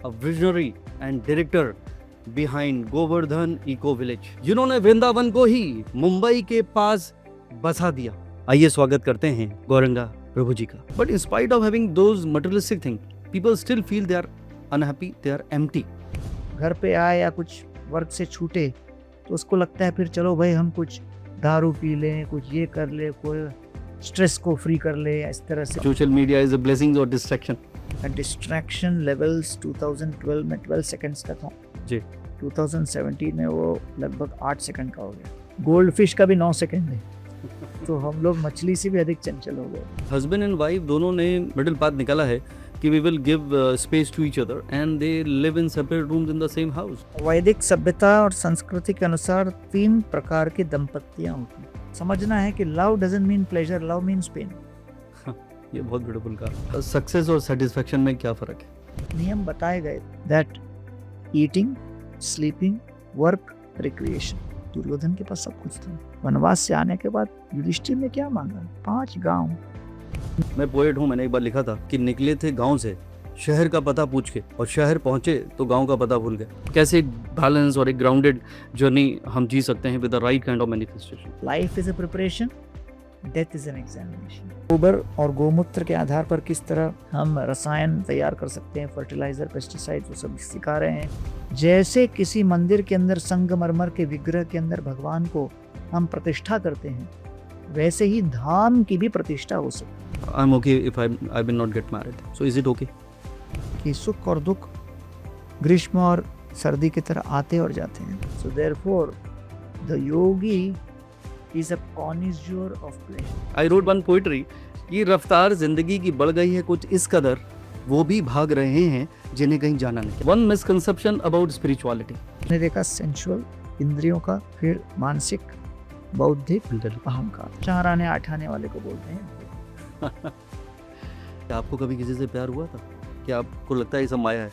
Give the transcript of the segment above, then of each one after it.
a visionary and director behind Govardhan Eco Village, जिन्होंने वृंदावन को ही मुंबई के पास बसा दिया। आइए स्वागत करते हैं गौरंगा प्रभु जी का। But in spite of having those materialistic things, people still feel they are unhappy, they are empty. घर पे आए या कुछ वर्क से छूटे तो उसको लगता है फिर चलो भाई हम कुछ दारू पी लें, कुछ ये कर ले, कोई स्ट्रेस को फ्री कर ले, इस तरह से। Social media is a blessing or distraction? Distraction levels 2012 में 12 सेकंड्स का था जी। 2017 में वो लगभग 8 सेकंड का हो गया। गोल्ड फिश का भी 9 सेकंड है। तो हम लोग मछली से भी अधिक चंचल हो गए। हस्बैंड एंड वाइफ दोनों ने मिडिल पाथ निकाला है कि we will give space to each other and they live in separate rooms in the same house. वैदिक सभ्यता और संस्कृति के अनुसार 3 प्रकार की दंपत्तियां होती हैं। समझना है कि love doesn't mean pleasure, love means pain. ये बहुत ब्यूटीफुल कहा। सक्सेस और सेटिस्फेक्शन में क्या फर्क है? नियम बताए गए that eating, sleeping, work, recreation. Duryodhan के पास सब कुछ था। वनवास से आने के बाद युधिष्ठिर ने क्या मांगा? 5 गांव। मैं पोएट हूँ, मैंने एक बार लिखा था कि निकले थे गांव से शहर का पता पूछ के, और शहर पहुंचे तो गांव का पता भूल गए। कैसे एक बैलेंस और एक ग्राउंडेड जर्नी हम जी सकते हैं with the right kind of manifestation. Life is a preparation, death is an examination. गोबर और गोमूत्र के आधार पर किस तरह हम रसायन तैयार कर सकते हैं, फर्टिलाइजर, पेस्टिसाइड, वो सब सिखा रहे हैं। जैसे किसी मंदिर के अंदर संगमरमर के विग्रह के अंदर भगवान को हम प्रतिष्ठा करते हैं, वैसे ही धाम की भी प्रतिष्ठा हो सकती है। आई am okay if I will not get married, so is it okay? कि सुख और दुख ग्रीष्म और सर्दी की तरह आते और जाते हैं। So therefore the yogi is a connoisseur of pleasure. I wrote one poetry कि रफ्तार जिंदगी की बढ़ गई है कुछ इस कदर, वो भी भाग रहे हैं जिन्हें कहीं जाना नहीं। One misconception about spirituality. मैंने देखा सेंसुअल इंद्रियों का, फिर मानसिक, बौद्धिक, अहंकार। 4 आने 8 आने वाले को बोलते हैं। क्या आपको कभी किसी से प्यार हुआ था? क्या आपको लगता है ये सब माया है?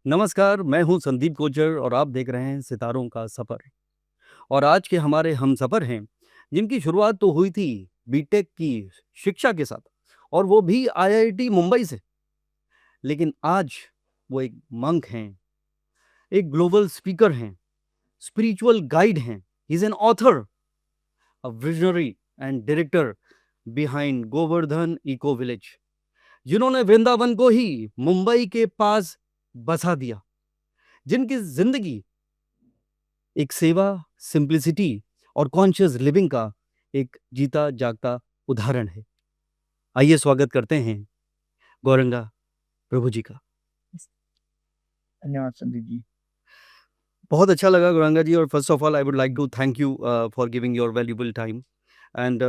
नमस्कार, मैं हूं संदीप गोजर और आप देख रहे हैं सितारों का सफर। और आज के हमारे हम सफर हैं जिनकी शुरुआत तो हुई थी बीटेक की शिक्षा के साथ, और वो भी आईआईटी मुंबई से। लेकिन आज वो एक मंक हैं, एक ग्लोबल स्पीकर हैं, स्पिरिचुअल गाइड हैं। He is an author, a visionary and director behind Govardhan eco village, जिन्होंने वृंदावन को ही मुंबई के पास बसा दिया, जिनकी जिंदगी एक सेवा, सिंप्लिसिटी और कॉन्शियस लिविंग का एक जीता जागता उदाहरण है। आइए स्वागत करते हैं गौरंगा प्रभु जी का। धन्यवाद संदीप जी। बहुत अच्छा लगा गौरंगा जी, और first of all I would like to thank you for giving your valuable time. And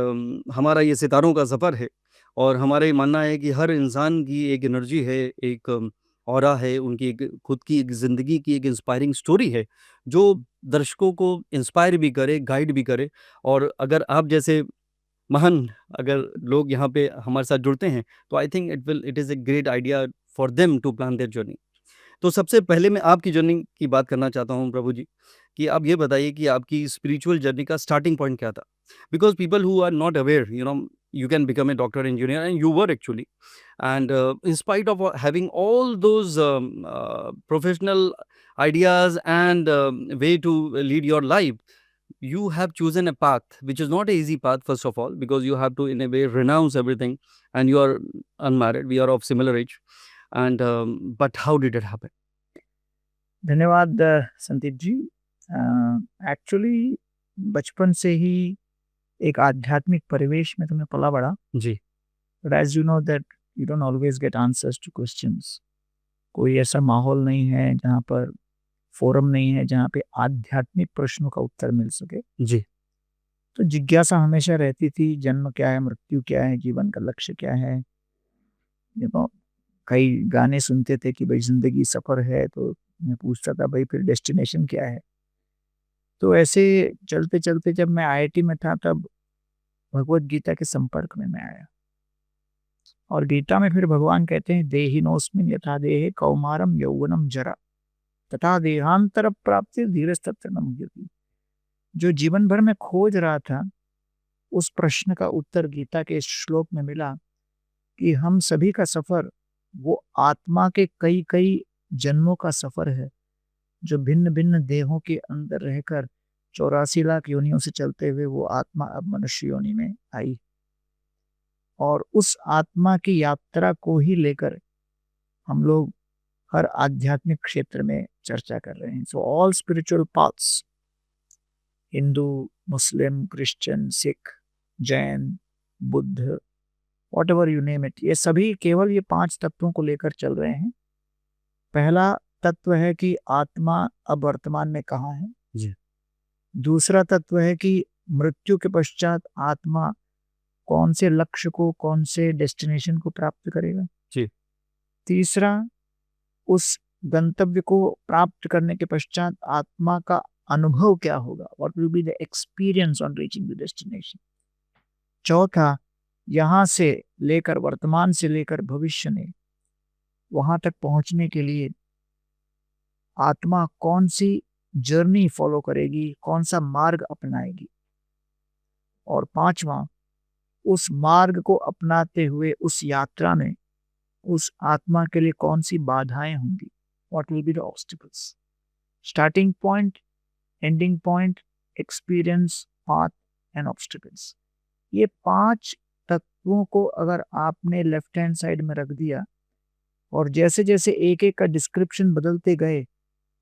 हमारा ये सितारों का सफ़र है, और हमारा ये मानना है कि हर इंसान की एक एनर्जी है, एक ऑरा है, उनकी एक खुद की एक ज़िंदगी की एक इंस्पायरिंग स्टोरी है जो दर्शकों को इंस्पायर भी करे, गाइड भी करे। और अगर आप जैसे महान अगर लोग यहाँ पे हमारे साथ जुड़ते हैं तो I think it is a great idea for them to plan their journey. तो सबसे पहले मैं आपकी जर्नी की बात करना चाहता हूँ प्रभु जी, कि आप ये बताइए कि आपकी स्पिरिचुअल जर्नी का स्टार्टिंग पॉइंट क्या था? Because people who are not aware, you can become a doctor, engineer, and you were actually, and in spite of having all those professional ideas and way to lead your life, you have chosen a path which is not an easy path, first of all, because you have to in a way renounce everything, and you are unmarried, we are of similar age, and but how did it happen? धन्यवाद Sandeep ji. Actually बचपन से ही एक आध्यात्मिक परिवेश में तुम्हें पला बड़ा जी। But as you know that you don't always get answers to questions. कोई ऐसा माहौल नहीं है जहाँ पर, फोरम नहीं है जहाँ पे आध्यात्मिक प्रश्नों का उत्तर मिल सके। जी। तो जिज्ञासा हमेशा रहती थी, जन्म क्या है, मृत्यु क्या है, जीवन का लक्ष्य क्या है। कई गाने सुनते थे कि भाई जिंदगी सफर है, तो मैं पूछता था भाई फिर डेस्टिनेशन क्या है। तो ऐसे चलते चलते जब मैं आईआईटी में था तब भगवत गीता के संपर्क में मैं आया, और गीता में फिर भगवान कहते हैं देहिनोस्मिन् यथा देहे कौमारम यौवनम जरा तथा देहांतर प्राप्ति धीरस्तत्र न मुह्यति। जो जीवन भर में खोज रहा था उस प्रश्न का उत्तर गीता के इस श्लोक में मिला कि हम सभी का सफर वो आत्मा के कई कई जन्मों का सफर है, जो भिन्न भिन्न देहों के अंदर रहकर 84 लाख योनियों से चलते हुए वो आत्मा अब मनुष्य योनि में आई, और उस आत्मा की यात्रा को ही लेकर हम लोग हर आध्यात्मिक क्षेत्र में चर्चा कर रहे हैं। So all spiritual paths, Hindu, Muslim, Christian, Sikh, Jain, Buddha, what ever you name it, ये सभी केवल ये 5 तत्वों को लेकर चल रहे हैं। पहला तत्व है कि आत्मा अब वर्तमान में कहाँ है। जी। दूसरा तत्व है कि मृत्यु के पश्चात आत्मा कौन से लक्ष्य को, कौन से डेस्टिनेशन को प्राप्त करेगा। जी। तीसरा, उस गंतव्य को प्राप्त करने के पश्चात आत्मा का अनुभव क्या होगा, what will be the experience on reaching the destination. चौथा, यहाँ से लेकर, वर्तमान से लेकर भविष्य में वहां तक पहुंचने के लिए आत्मा कौन सी जर्नी फॉलो करेगी, कौन सा मार्ग अपनाएगी। और पांचवा, उस मार्ग को अपनाते हुए उस यात्रा में उस आत्मा के लिए कौन सी बाधाएं होंगी, what will be the obstacles. Starting point, ending point, experience, path and obstacles. ये 5 तत्वों को अगर आपने लेफ्ट हैंड साइड में रख दिया और जैसे जैसे एक एक का डिस्क्रिप्शन बदलते गए,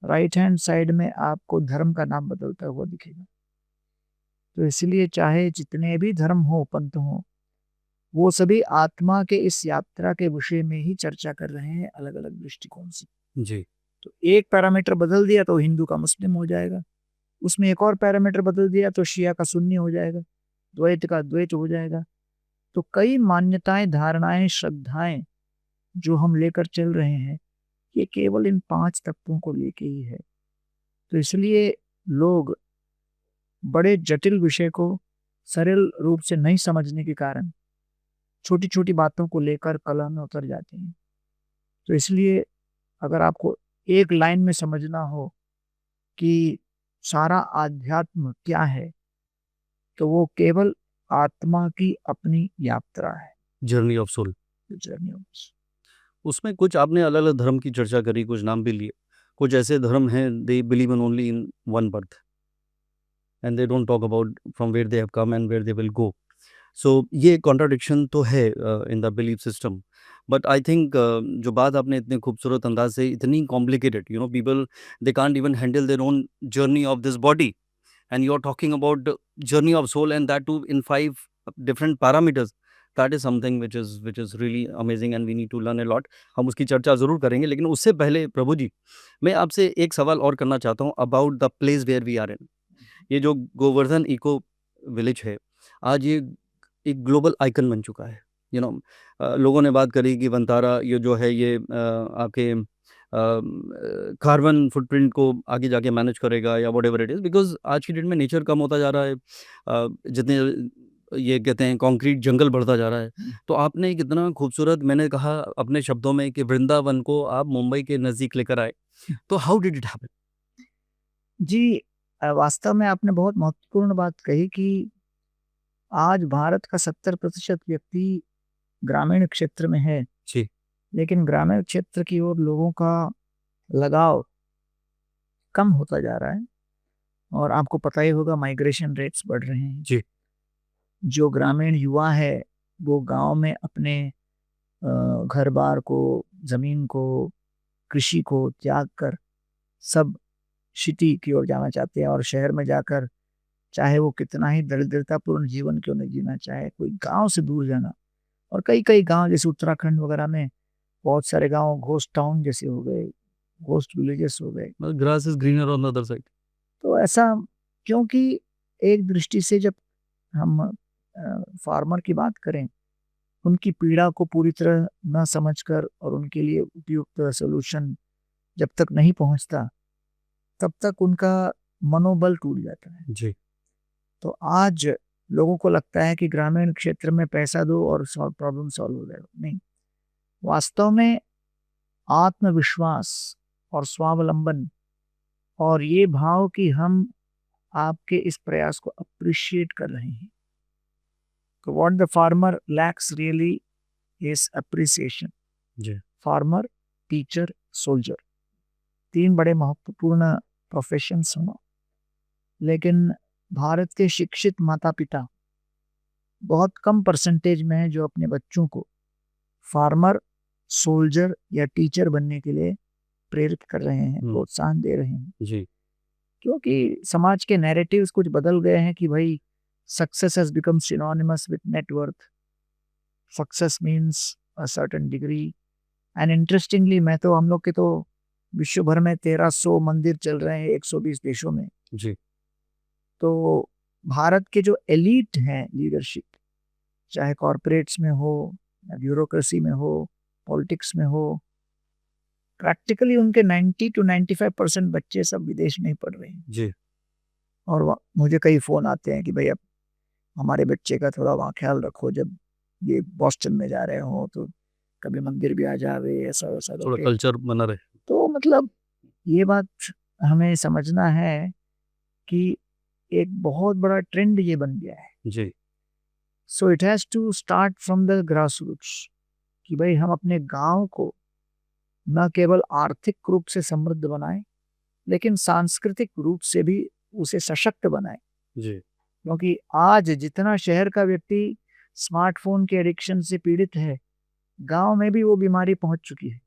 राइट हैंड साइड में आपको धर्म का नाम बदलता हुआ दिखेगा। तो इसलिए चाहे जितने भी धर्म हो, पंथ हो, वो सभी आत्मा के इस यात्रा के विषय में ही चर्चा कर रहे हैं, अलग अलग दृष्टिकोण से। जी। तो एक पैरामीटर बदल दिया तो हिंदू का मुस्लिम हो जाएगा, उसमें एक और पैरामीटर बदल दिया तो शिया का सुन्नी हो जाएगा, द्वैत का द्वैत हो जाएगा। तो कई मान्यताएं, धारणाएं, श्रद्धाएं जो हम लेकर चल रहे हैं, ये केवल इन 5 तत्वों को लेके ही है। तो इसलिए लोग बड़े जटिल विषय को सरल रूप से नहीं समझने के कारण छोटी छोटी बातों को लेकर कलह में उतर जाते हैं। तो इसलिए अगर आपको एक लाइन में समझना हो कि सारा आध्यात्म क्या है, तो वो केवल आत्मा की अपनी यात्रा है, journey of soul. Journey of soul. उसमें कुछ आपने अलग अलग धर्म की चर्चा करी, कुछ नाम भी लिए। कुछ ऐसे धर्म हैं, they believe in only in one birth and they don't talk about from where they have come and where they will go. So ये कॉन्ट्राडिक्शन तो है in the belief system. But I think जो बात आपने इतने खूबसूरत अंदाज से, इतनी complicated, people they can't even handle their own journey of this body, and you're talking about the journey of soul, and that too in 5 different parameters. That is something which is really amazing and we need to learn a lot. हम उसकी चर्चा ज़रूर करेंगे, लेकिन उससे पहले प्रभु जी, मैं आपसे एक सवाल और करना चाहता हूँ about the place where we are in. ये जो गोवर्धन इको विलेज है, आज ये एक ग्लोबल आइकन बन चुका है। लोगों ने बात करी कि वंतारा ये जो है, ये आपके कार्बन फुटप्रिंट को आगे जाके मैनेज करेगा या व्हाटएवर इट इज़, बिकॉज़ आज की डेट में नेचर कम होता जा रहा है, जितने ये कहते हैं कंक्रीट जंगल बढ़ता जा रहा है। तो आपने कितना खूबसूरत, मैंने कहा अपने शब्दों में, कि वृंदावन को आप मुंबई के नज़दीक लेकर आए। तो हाउ डिड इट हैपन? जी, वास्तव में आपने बहुत महत्वपूर्ण बात कही कि आज भारत का 70% व्यक्ति ग्रामीण क्षेत्र में है, जी। लेकिन ग्रामीण क्षेत्र की ओर लोगों का लगाव कम होता जा रहा है। और आपको पता ही होगा, माइग्रेशन रेट्स बढ़ रहे हैं। जी। जो ग्रामीण युवा है वो गांव में अपने घर बार को, जमीन को, कृषि को त्याग कर सब सिटी की ओर जाना चाहते हैं, और शहर में जाकर चाहे वो कितना ही दरिद्रतापूर्ण जीवन क्यों नहीं जीना चाहे, कोई गांव से दूर जाना। और कई कई गांव जैसे उत्तराखंड वगैरह में बहुत सारे गांव घोस्ट टाउन जैसे हो गए, घोस्ट विलेजेस हो गए। Grass is greener on the other side. तो ऐसा क्योंकि एक दृष्टि से जब हम फार्मर की बात करें, उनकी पीड़ा को पूरी तरह न समझकर और उनके लिए उपयुक्त सॉल्यूशन जब तक नहीं पहुंचता, तब तक उनका मनोबल टूट जाता है। जी। तो आज लोगों को लगता है कि ग्रामीण क्षेत्र में पैसा दो और प्रॉब्लम सॉल्व हो जाएगा। नहीं, वास्तव में आत्मविश्वास और स्वावलंबन और ये भाव कि हम आपके इस प्रयास को अप्रिशिएट कर रहे हैं। तो what the farmer lacks really is appreciation. जी। फार्मर, टीचर, सोल्जर, 3 बड़े महत्वपूर्ण प्रोफेशंस हों, लेकिन भारत के शिक्षित माता-पिता बहुत कम परसेंटेज में हैं जो अपने बच्चों को फार्मर, सोल्जर या टीचर बनने के लिए प्रेरित कर रहे हैं, प्रोत्साहन दे रहे हैं। जी, क्योंकि समाज के नैरेटिव्स कुछ बदल गए हैं कि भाई success has become synonymous with net worth, success means a certain degree. And interestingly मैं तो हम लोग के तो विश्व भर में 1300 मंदिर चल रहे हैं 120 देशों में। जी, तो भारत के जो एलीट हैं लीडरशिप, चाहे कॉर्पोरेट्स में हो, या ब्यूरोक्रेसी में हो, पॉलिटिक्स में हो, प्रैक्टिकली उनके 90 to 95% बच्चे सब विदेश में ही पढ़ रहे हैं। जी, और मुझे कई फ़ोन आते हैं कि भाई अब हमारे बच्चे का थोड़ा वहाँ ख्याल रखो, जब ये बॉस्टन में जा रहे हो तो कभी मंदिर भी आ जावे, ऐसा वैसा थोड़ा करके। कल्चर बना रहे। तो मतलब ये बात हमें समझना है कि एक बहुत बड़ा ट्रेंड ये बन गया है। जी, so it has to start from the grass roots कि भाई हम अपने गाँव को न केवल आर्थिक रूप से समृद्ध बनाएं, लेकिन सांस्कृतिक रूप से भी उसे सशक्त बनाएं। जी, क्योंकि आज जितना शहर का व्यक्ति स्मार्टफोन के एडिक्शन से पीड़ित है, गांव में भी वो बीमारी पहुंच चुकी है।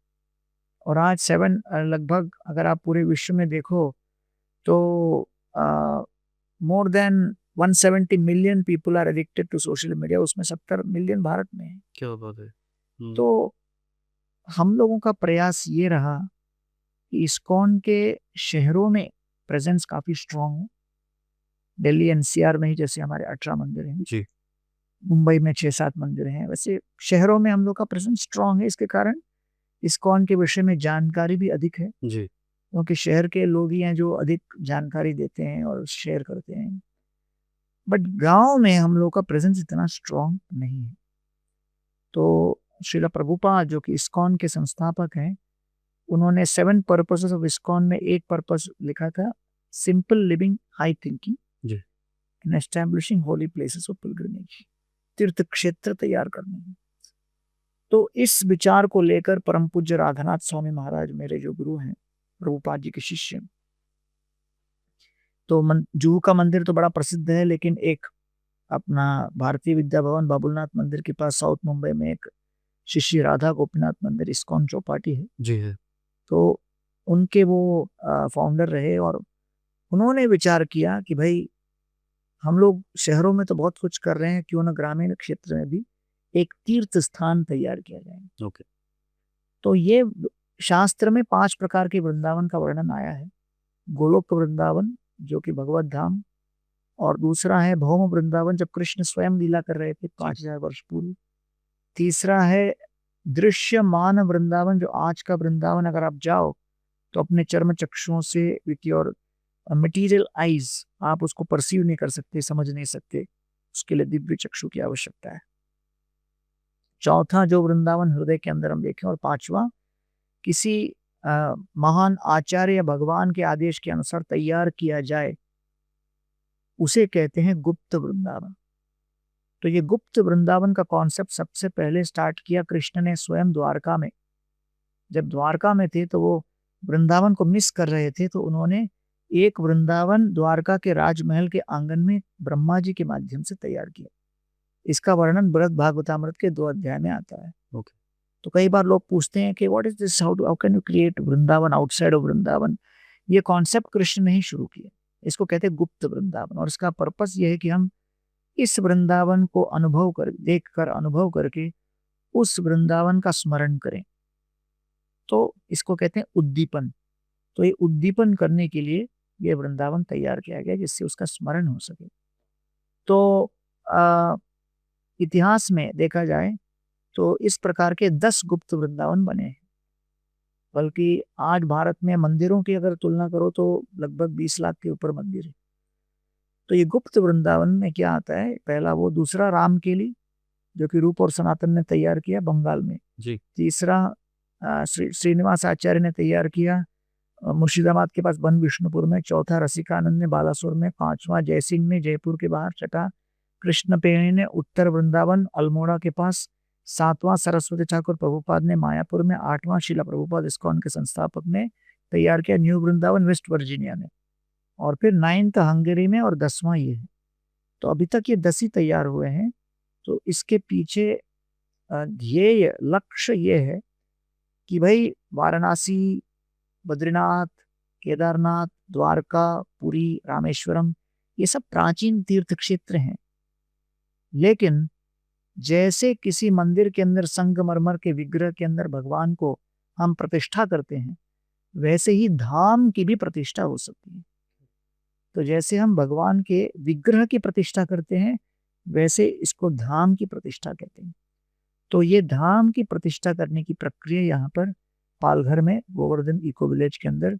और आज लगभग अगर आप पूरे विश्व में देखो तो more than 170 million people are addicted to social media, उसमें 70 मिलियन भारत में है। क्या बात है। तो हम लोगों का प्रयास ये रहा कि इस्कॉन के शहरों में प्रेजेंस काफ़ी स्ट्रांग हो। दिल्ली एनसीआर में ही जैसे हमारे 18 मंदिर हैं, जी, मुंबई में 6-7 मंदिर हैं, वैसे शहरों में हम लोग का प्रेजेंस स्ट्रांग है। इसके कारण इस्कॉन के विषय में जानकारी भी अधिक है, जी, क्योंकि शहर के लोग ही हैं जो अधिक जानकारी देते हैं और शेयर करते हैं। बट गांव में हम लोग का प्रेजेंस इतना स्ट्रांग नहीं है। तो श्रीला प्रभुपाद जो कि इस्कॉन के संस्थापक हैं, उन्होंने 7 पर्पसेस ऑफ इस्कॉन में एक पर्पस लिखा था, सिंपल लिविंग, हाई थिंकिंग जी, and establishing holy places of pilgrimage, तीर्थ क्षेत्र तैयार करने। तो इस विचार को लेकर परम पूज्य राधानाथ स्वामी महाराज मेरे जो गुरु हैं, प्रभुपाद जी के शिष्य, तो जुहू का मंदिर तो बड़ा प्रसिद्ध है, लेकिन एक अपना भारतीय विद्या भवन बाबुलनाथ मंदिर के पास साउथ मुंबई में एक शिष्य राधा गोपीनाथ मंदिर इस्कॉन चौपाटी है। जी है। तो उनके वो फाउंडर रहे और उन्होंने विचार किया कि भाई हम लोग शहरों में तो बहुत कुछ कर रहे हैं, क्यों ना ग्रामीण क्षेत्र में भी एक तीर्थ स्थान तैयार किया जाए। ओके, तो ये शास्त्र में 5 प्रकार के वृंदावन का वर्णन आया है। गोलोक वृंदावन जो कि भगवत धाम, और दूसरा है भौम वृंदावन जब कृष्ण स्वयं लीला कर रहे थे 5000 वर्ष पूर्व। तीसरा है दृश्यमान वृंदावन, जो आज का वृंदावन अगर आप जाओ तो अपने चर्म चक्षुओं से विथ योर मटेरियल आईज आप उसको परसीव नहीं कर सकते, समझ नहीं सकते, उसके लिए दिव्य चक्षु की आवश्यकता है। चौथा जो वृंदावन हृदय के अंदर हम देखें, और पांचवा किसी महान आचार्य या भगवान के आदेश के अनुसार तैयार किया जाए, उसे कहते हैं गुप्त वृंदावन। तो ये गुप्त वृंदावन का कॉन्सेप्ट सबसे पहले स्टार्ट किया कृष्ण ने स्वयं द्वारका में। जब द्वारका में थे तो वो वृंदावन को मिस कर रहे थे, तो उन्होंने एक वृंदावन द्वारका के राजमहल के आंगन में ब्रह्मा जी के माध्यम से तैयार किया। इसका वर्णन बृहद भागवतामृत के 2 अध्याय में आता है। ओके, तो कई बार लोग पूछते हैं कि what is this, how can you create Vrindavan outside of Vrindavan. ये कॉन्सेप्ट कृष्ण ने ही शुरू किया, इसको कहते हैं गुप्त वृंदावन। और इसका पर्पस ये है कि हम इस वृंदावन को देखकर अनुभव करके उस वृंदावन का स्मरण करें। तो इसको कहते हैं उद्दीपन। तो ये उद्दीपन करने के लिए ये वृंदावन तैयार किया गया, जिससे उसका स्मरण हो सके। तो इतिहास में देखा जाए तो इस प्रकार के 10 गुप्त वृंदावन बने हैं। बल्कि आज भारत में मंदिरों की अगर तुलना करो तो लगभग 20 लाख के ऊपर मंदिर है। तो ये गुप्त वृंदावन में क्या आता है, पहला वो, दूसरा रामकेली जो कि रूप और सनातन ने तैयार किया बंगाल में। जी, तीसरा श्रीनिवास आचार्य ने तैयार किया मुर्शिदाबाद के पास बन विष्णुपुर में। चौथा रसिकानंद ने बालासुर में। पांचवा जयसिंह ने जयपुर के बाहर। छठा कृष्ण पेणी ने उत्तर वृंदावन अल्मोड़ा के पास। सातवां सरस्वती ठाकुर प्रभुपाद ने मायापुर में। आठवां शिला प्रभुपाद इस्कॉन के संस्थापक ने तैयार किया न्यू वृंदावन वेस्ट वर्जीनिया में, और फिर 9th हंगरी में, और 10वां ये है। तो अभी तक ये 10 ही तैयार हुए हैं। तो इसके पीछे ध्येय लक्ष्य ये है कि भाई वाराणसी, बद्रीनाथ, केदारनाथ, द्वारका, पुरी, रामेश्वरम, ये सब प्राचीन तीर्थ क्षेत्र हैं, लेकिन जैसे किसी मंदिर के अंदर संगमरमर के विग्रह के अंदर भगवान को हम प्रतिष्ठा करते हैं, वैसे ही धाम की भी प्रतिष्ठा हो सकती है। तो जैसे हम भगवान के विग्रह की प्रतिष्ठा करते हैं, वैसे इसको धाम की प्रतिष्ठा कहते हैं। तो ये धाम की प्रतिष्ठा करने की प्रक्रिया यहाँ पर पालघर में गोवर्धन इको विलेज के अंदर,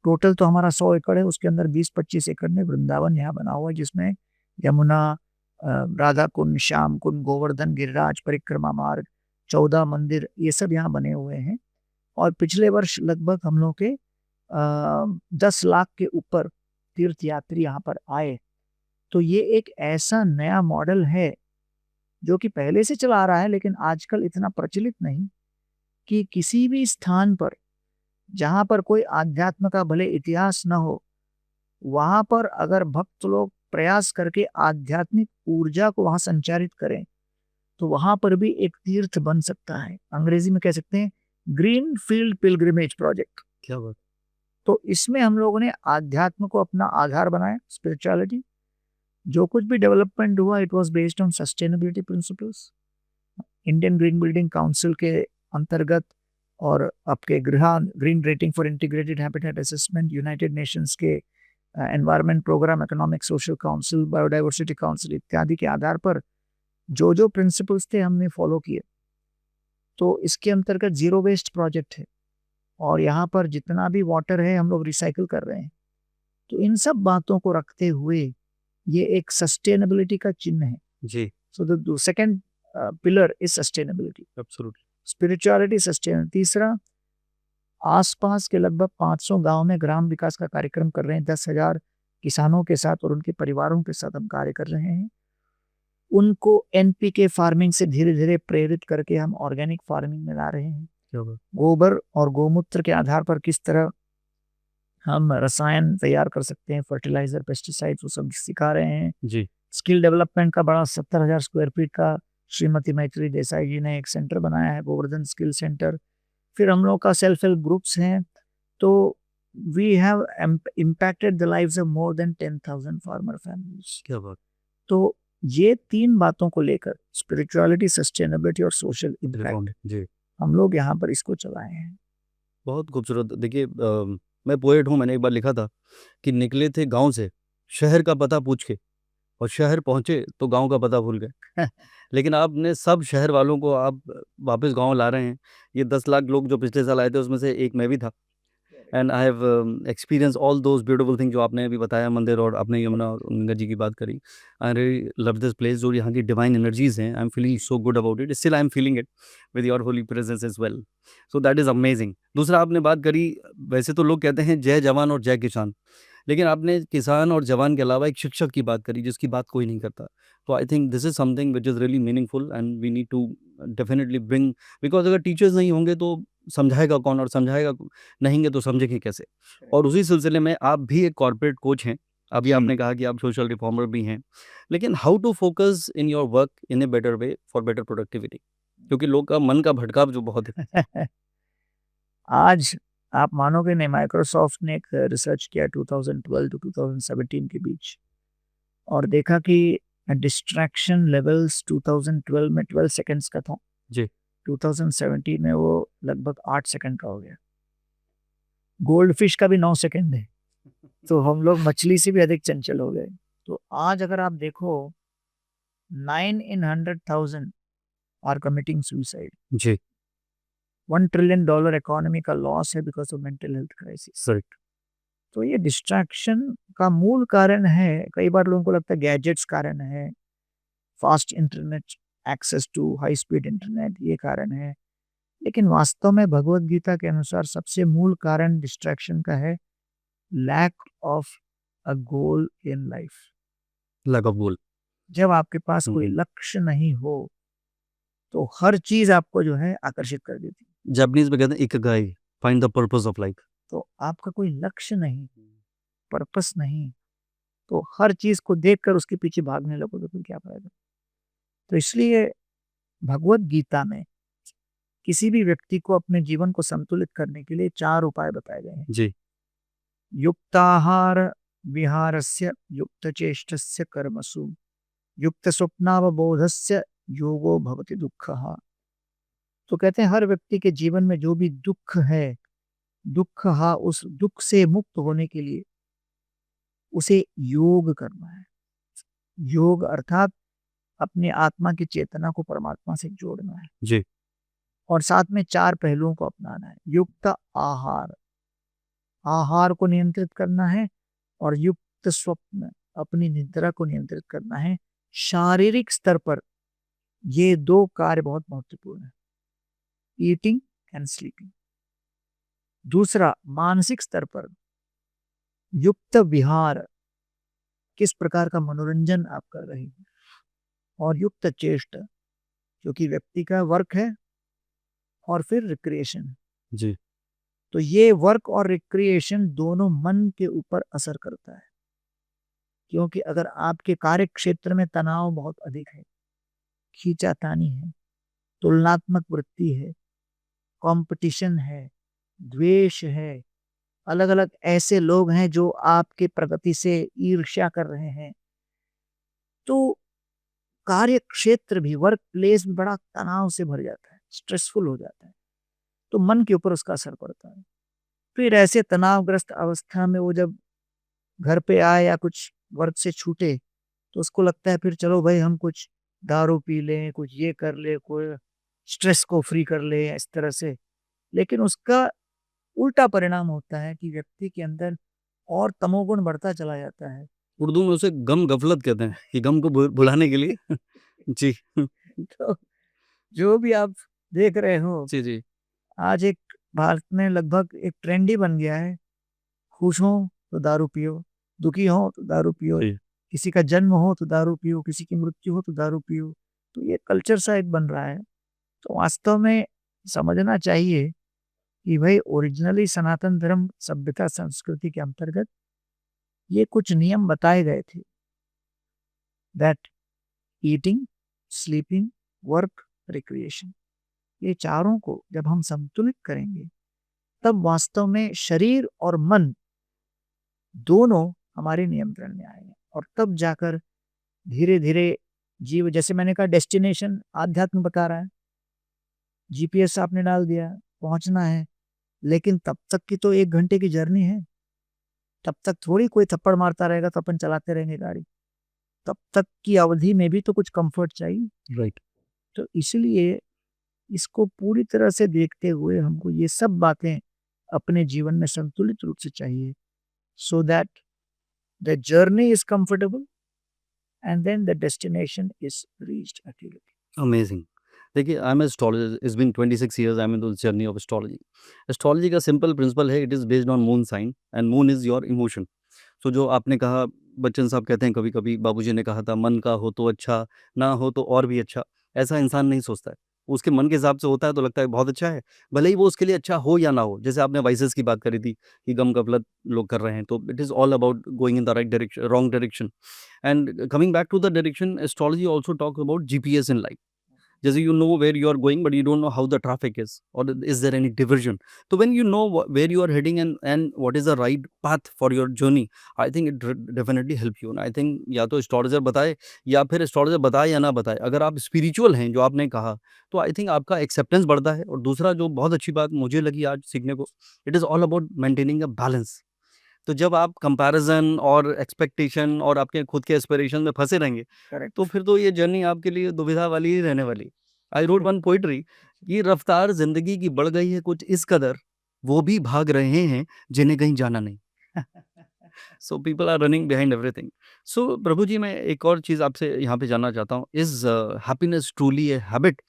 टोटल तो हमारा 100 एकड़ है, उसके अंदर 20-25 एकड़ में वृंदावन यहाँ बना हुआ है, जिसमें यमुना, राधा कुंड, श्याम कुंड, गोवर्धन गिरिराज परिक्रमा मार्ग, 14 मंदिर, ये सब यहाँ बने हुए हैं। और पिछले वर्ष लगभग हम लोग के 10 लाख के ऊपर तीर्थ यात्री यहाँ पर आए। तो ये एक ऐसा नया मॉडल है जो कि पहले से चला आ रहा है, लेकिन आजकल इतना प्रचलित नहीं, कि किसी भी स्थान पर जहाँ पर कोई आध्यात्म का भले इतिहास न हो, वहां पर अगर भक्त लोग प्रयास करके आध्यात्मिक ऊर्जा को वहां संचारित करें, तो वहां पर भी एक तीर्थ बन सकता है। अंग्रेजी में कह सकते हैं ग्रीन फील्ड पिलग्रिमेज प्रोजेक्ट। क्या बात। तो इसमें हम लोगों ने आध्यात्म को अपना आधार बनाया, स्पिरिचुअलिटी। जो कुछ भी डेवलपमेंट हुआ, it was based on sustainability principles. Indian green building council के अंतर्गत, और आपके green rating for integrated habitat assessment, United Nations के environment programme, economic social council, biodiversity council इत्यादि के आधार पर जो जो प्रिंसिपल्स थे हमने फॉलो किए। तो इसके अंतर्गत जीरो वेस्ट प्रोजेक्ट है, और यहाँ पर जितना भी वाटर है हम लोग रिसाइकिल कर रहे हैं। तो इन सब बातों को रखते हुए ये एक सस्टेनेबिलिटी का चिन्ह है। जी, so the second pillar is sustainability, absolutely. Spirituality, sustainability. तीसरा, आसपास के लगभग 500 गांव में ग्राम विकास का कार्यक्रम कर रहे हैं, 10,000 किसानों के साथ और उनके परिवारों के साथ हम कार्य कर रहे हैं। उनको एनपीके फार्मिंग से धीरे धीरे प्रेरित करके हम ऑर्गेनिक फार्मिंग में ला रहे हैं। गोबर और गोमूत्र के आधार पर किस तरह हम रसायन तैयार कर सकते हैं, फर्टिलाइजर, पेस्टिसाइड, वो सब सिखा रहे हैं। जी, स्किल डेवलपमेंट का बड़ा 70,000 स्क्वायर फीट का श्रीमती मैत्री देसाई जी ने एक सेंटर बनाया है, गोवर्धन स्किल सेंटर। फिर हम लोग का सेल्फ हेल्प ग्रुप्स हैं। तो we have impacted the lives of more than 10,000 farmer families. क्या बात। तो ये 3 बातों को लेकर, स्पिरिचुअलिटी, सस्टेनेबिलिटी और सोशल इम्पैक्ट, जी, हम लोग यहाँ पर इसको चलाए हैं। बहुत खूबसूरत। देखिए मैं पोएट हूँ, मैंने एक बार लिखा था कि निकले थे गांव से शहर का पता पूछ के, और शहर पहुंचे तो गांव का पता भूल गए। लेकिन आपने सब शहर वालों को आप वापस गांव ला रहे हैं। ये 10 लाख लोग जो पिछले साल आए थे, उसमें से एक मैं भी था। And I have experience all those beautiful thing जो आपने अभी बताया, मंदिर, और आपने यमुना और गंगा जी की बात करी। I really love this place. जो यहाँ की डिवाइन एनर्जीज हैं, I am feeling so good about it. Still I am feeling it with your holy presence as well. So that is amazing. दूसरा, आपने बात करी, वैसे तो लोग कहते हैं जय जवान और जय किसान, लेकिन आपने किसान और जवान के अलावा एक शिक्षक की बात करी, जिसकी बात कोई नहीं करता। तो I think this is something which is really meaningful, and we need to definitely bring, because अगर टीचर्स नहीं होंगे तो समझाएगा कौन, और समझाएगा नहीं तो समझेंगे कैसे। और उसी सिलसिले में आप भी एक कॉर्पोरेट कोच हैं। अभी आपने कहा कि आप सोशल रिफॉर्मर भी हैं, लेकिन how to focus in your work in a better way for better productivity, क्योंकि लोग का मन का भटकाव जो बहुत है। आज आप मानोगे नहीं, माइक्रोसॉफ्ट ने एक रिसर्च किया 2012 टू 2017 के बीच, और देखा कि डिस्ट्रैक्शन लेवल्स 2012 में 12 सेकंड्स का था जी, 2017 में वो लगभग 8 सेकंड का हो गया। गोल्ड फिश का भी 9 सेकंड है। तो हम लोग मछली से भी अधिक चंचल हो गए। तो आज अगर आप देखो, 9 in 100,000 आर कमिटिंग सुसाइड। जी, $1 ट्रिलियन इकोनॉमी का लॉस है because of mental health crisis. Correct. तो ये डिस्ट्रैक्शन का मूल कारण है। कई बार लोगों को लगता है गैजेट्स कारण है, fast internet access to high speed internet ये कारण है, लेकिन वास्तव में भगवत गीता के अनुसार सबसे मूल कारण डिस्ट्रैक्शन का है lack of a goal in life. Lack of goal. जब आपके पास कोई लक्ष्य नहीं हो, तो हर चीज आपको जो है आकर्षित कर देती है। जापानीज में कहते हैं Ikigai, find the purpose of life. तो आपका कोई लक्ष्य नहीं, पर्पस नहीं, तो हर चीज को देखकर उसके पीछे भागने लगो तो फिर क्या फायदा। तो इसलिए भगवत गीता में किसी भी व्यक्ति को अपने जीवन को संतुलित करने के लिए 4 उपाय बताए गए हैं। जी, युक्ताहार विहारस्य युक्तचेष्टस्य कर्मसु युक्त स्वप्नावबोधस्य योगो भवति दुःखः। तो कहते हैं हर व्यक्ति के जीवन में जो भी दुख है, उस दुख से मुक्त होने के लिए उसे योग करना है। योग अर्थात अपनी आत्मा की चेतना को परमात्मा से जोड़ना है जी, और साथ में 4 पहलुओं को अपनाना है। युक्त आहार, आहार को नियंत्रित करना है और युक्त स्वप्न, अपनी निद्रा को नियंत्रित करना है। शारीरिक स्तर पर ये 2 कार्य बहुत महत्वपूर्ण है, ईटिंग एंड स्लीपिंग। दूसरा, मानसिक स्तर पर युक्त विहार, किस प्रकार का मनोरंजन आप कर रहे हैं, और युक्त चेष्ट, जो कि व्यक्ति का वर्क है, और फिर रिक्रिएशन। जी, तो ये वर्क और रिक्रिएशन दोनों मन के ऊपर असर करता है, क्योंकि अगर आपके कार्य क्षेत्र में तनाव बहुत अधिक है, खींचातानी है, तुलनात्मक वृत्ति है, कंपटीशन है, द्वेष है, अलग अलग ऐसे लोग हैं जो आपके प्रगति से ईर्ष्या कर रहे हैं, तो कार्य क्षेत्र भी, वर्क प्लेस भी बड़ा तनाव से भर जाता है, स्ट्रेसफुल हो जाता है, तो मन के ऊपर उसका असर पड़ता है। फिर ऐसे तनावग्रस्त अवस्था में वो जब घर पे आए या कुछ वर्क से छूटे तो उसको लगता है फिर चलो भाई हम कुछ दारू पी लें, कुछ ये कर ले, कोई स्ट्रेस को फ्री कर ले इस तरह से। लेकिन उसका उल्टा परिणाम होता है कि व्यक्ति के अंदर और तमोगुण बढ़ता चला जाता है। उर्दू में उसे गम गफलत कहते हैं कि गम को भुलाने के लिए जी, तो जो भी आप देख रहे हो, जी, जी, आज एक भारत में लगभग एक ट्रेंड ही बन गया है, खुश हो तो दारू पियो, दुखी हो तो दारू पियो, जी, किसी का जन्म हो तो दारू पियो, किसी की मृत्यु हो तो दारू पियो। तो ये कल्चर सा एक बन रहा है। तो वास्तव में समझना चाहिए कि भाई ओरिजिनली सनातन धर्म सभ्यता संस्कृति के अंतर्गत ये कुछ नियम बताए गए थे, that eating, sleeping, work, recreation, ये चारों को जब हम संतुलित करेंगे तब वास्तव में शरीर और मन दोनों हमारे नियंत्रण में आएंगे, और तब जाकर धीरे धीरे जीव, जैसे मैंने कहा डेस्टिनेशन आध्यात्म बता रहा है, जीपीएस आपने डाल दिया, पहुंचना है, लेकिन तब तक की तो 1 घंटे की जर्नी है, तब तक थोड़ी कोई थप्पड़ मारता रहेगा तो अपन चलाते रहेंगे गाड़ी, तब तक की अवधि में भी तो कुछ कंफर्ट चाहिए। राइट, तो इसलिए इसको पूरी तरह से देखते हुए हमको ये सब बातें अपने जीवन में संतुलित रूप से चाहिए, so that the journey is comfortable and then the destination is reached accurately. Amazing. देखिए, I am astrologer, it's been 26 years I am in the journey of astrology. Astrology का सिंपल प्रिंसिपल है, it is based on moon sign and moon is your emotion. So जो आपने कहा, बच्चन साहब कहते हैं कभी-कभी, बाबूजी ने कहा था, मन का हो तो अच्छा, ना हो तो और भी अच्छा। ऐसा इंसान नहीं सोचता है। उसके मन के हिसाब से होता है तो लगता है बहुत अच्छा है, भले ही वो उसके लिए अच्छा हो या ना हो। जैसे आपने वाइसेस की बात करी थी कि गम गफलत लोग कर रहे हैं, तो it is all about going in the right direction, wrong direction. And coming back to the direction, astrology also talk about GPS in life. जैसे you know where you are going but you don't know how the traffic is, or is there any diversion. So when you know where you are heading and what is the right path for your journey, I think it definitely help you. And I think या तो astrologer बताए या फिर astrologer बताए या ना बताए, अगर आप स्पिरिचुअल हैं जो आपने कहा, तो आई थिंक आपका एक्सेप्टेंस बढ़ता है। और दूसरा जो बहुत अच्छी बात मुझे लगी आज सीखने को, it is all about maintaining a balance. तो जब आप कंपैरिजन और एक्सपेक्टेशन और आपके खुद के एस्पिरेशन में फंसे रहेंगे, तो Correct. फिर तो ये जर्नी आपके लिए दुविधा वाली ही रहने वाली। आई रोट वन पोएट्री कि रफ्तार ज़िंदगी की बढ़ गई है कुछ इस कदर, वो भी भाग रहे हैं जिन्हें कहीं जाना नहीं। So people are running behind everything. So Prabhu ji, मैं एक और चीज़ आपसे यहाँ पे जानना चाहता हूँ, is happiness truly a habit?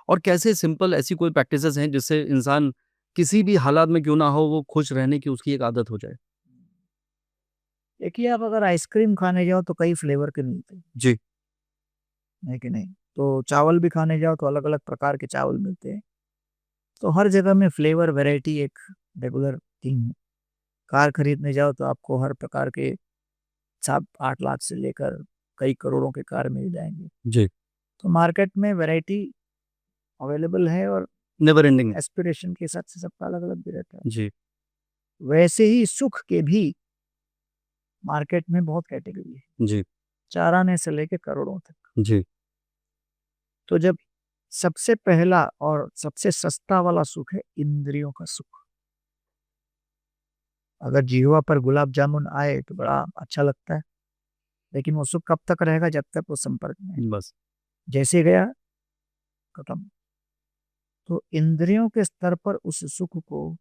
और कैसे सिंपल ऐसी कोई प्रैक्टिसेज़ हैं जिससे इंसान किसी भी हालात में क्यों ना हो, वो खुश रहने की उसकी एक आदत हो जाए? देखिए, आप अगर आइसक्रीम खाने जाओ तो कई फ्लेवर के मिलते हैं, जी, है कि नहीं? तो चावल भी खाने जाओ तो अलग अलग प्रकार के चावल मिलते हैं। तो हर जगह में फ्लेवर वैरायटी एक रेगुलर थिंग है। कार खरीदने जाओ तो आपको हर प्रकार के 7-8 लाख से लेकर कई करोड़ों के कार मिल जाएंगे। जी, तो मार्केट में वैरायटी अवेलेबल है और नेवर एंडिंग है। एस्पिरेशन के हिसाब से सबका अलग अलग भी रहता है। जी, वैसे ही सुख के भी मार्केट में बहुत कैटेगरी है, जी, 4 आने से लेके करोड़ों तक। जी, तो जब सबसे पहला और सबसे सस्ता वाला सुख है इंद्रियों का सुख। अगर जीवा पर गुलाब जामुन आए तो बड़ा अच्छा लगता है, लेकिन वो सुख कब तक रहेगा? जब तक वो संपर्क में है। बस। जैसे गया, खत्म। तो इंद्रियों के स्तर पर उस सुख को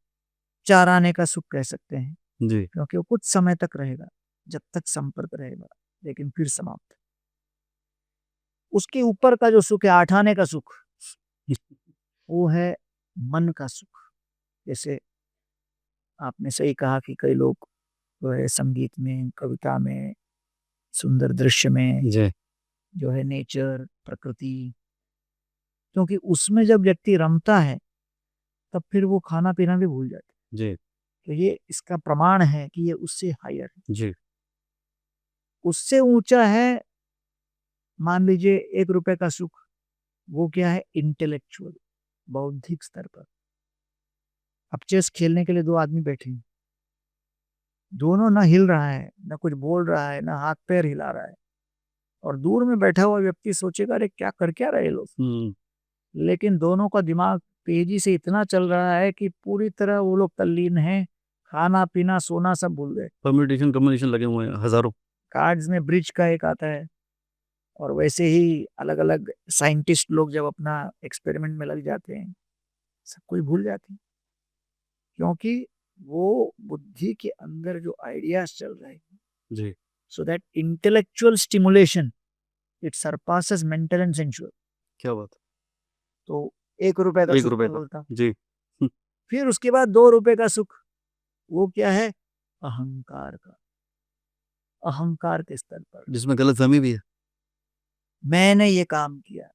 4 आने का सुख कह सकते हैं, जी, क्योंकि वो कुछ समय तक रहेगा, जब तक संपर्क रहेगा, लेकिन फिर समाप्त। उसके ऊपर का जो सुख है 8 आने का सुख, वो है मन का सुख। जैसे आपने सही कहा कि कई लोग जो है संगीत में, कविता में, सुंदर दृश्य में, जी, जो है नेचर, प्रकृति, क्योंकि उसमें जब व्यक्ति रमता है तब फिर वो खाना पीना भी भूल जाता है। जी, तो ये इसका प्रमाण है कि ये उससे हायर है। जी, उससे ऊंचा है, मान लीजिए 1 रुपए का सुख। वो क्या है? इंटेलेक्चुअल, बौद्धिक स्तर पर। अब चेस खेलने के लिए 2 आदमी बैठे हैं, दोनों ना हिल रहा है, ना कुछ बोल रहा है, ना हाथ पैर हिला रहा है, और दूर में बैठा हुआ व्यक्ति सोचेगा अरे क्या कर क्या रहे लोग। लेकिन दोनों का दिमाग तेजी से इतना चल रहा है कि पूरी तरह वो लोग तल्लीन हैं, खाना पीना सोना सब भूल गए। परम्यूटेशन कम्बिनेशन लगे हुए हैं हजारों। कार्ड्स में ब्रिज का एक आता है, और वैसे ही अलग अलग साइंटिस्ट लोग जब अपना एक्सपेरिमेंट में लग जाते हैं, सब कुछ भूल जाते हैं, क्योंकि वो बुद्धि के अंदर जो आइडियाज चल रहे हैं, जी, so that intellectual stimulation it surpasses mental and sensual. क्या बात तो 1 रुपए का है। एक सुख रुपए मैं का। बोलता। जी, फिर उसके बाद 2 रुपए का सुख, वो क्या है? अहंकार का। अहंकार के स्तर पर जिसमें गलतफहमी भी है। मैंने ये काम किया,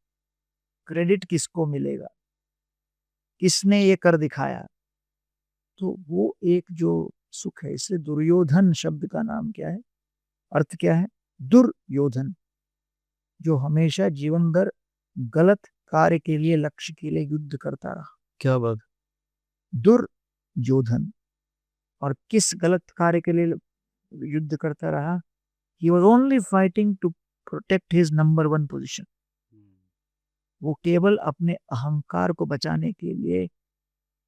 क्रेडिट किसको मिलेगा, किसने ये कर दिखाया। तो वो एक जो सुख है, इसलिए दुर्योधन शब्द का नाम क्या है, अर्थ क्या है? दुर्योधन, जो हमेशा जीवन भर गलत कार्य के लिए, लक्ष्य के लिए युद्ध करता रहा। क्या बात। दुर्योधन। और किस गलत कार्य के लिए युद्ध करता रहा? He was only fighting to protect his number 1 position. वो केवल अपने अहंकार को बचाने के लिए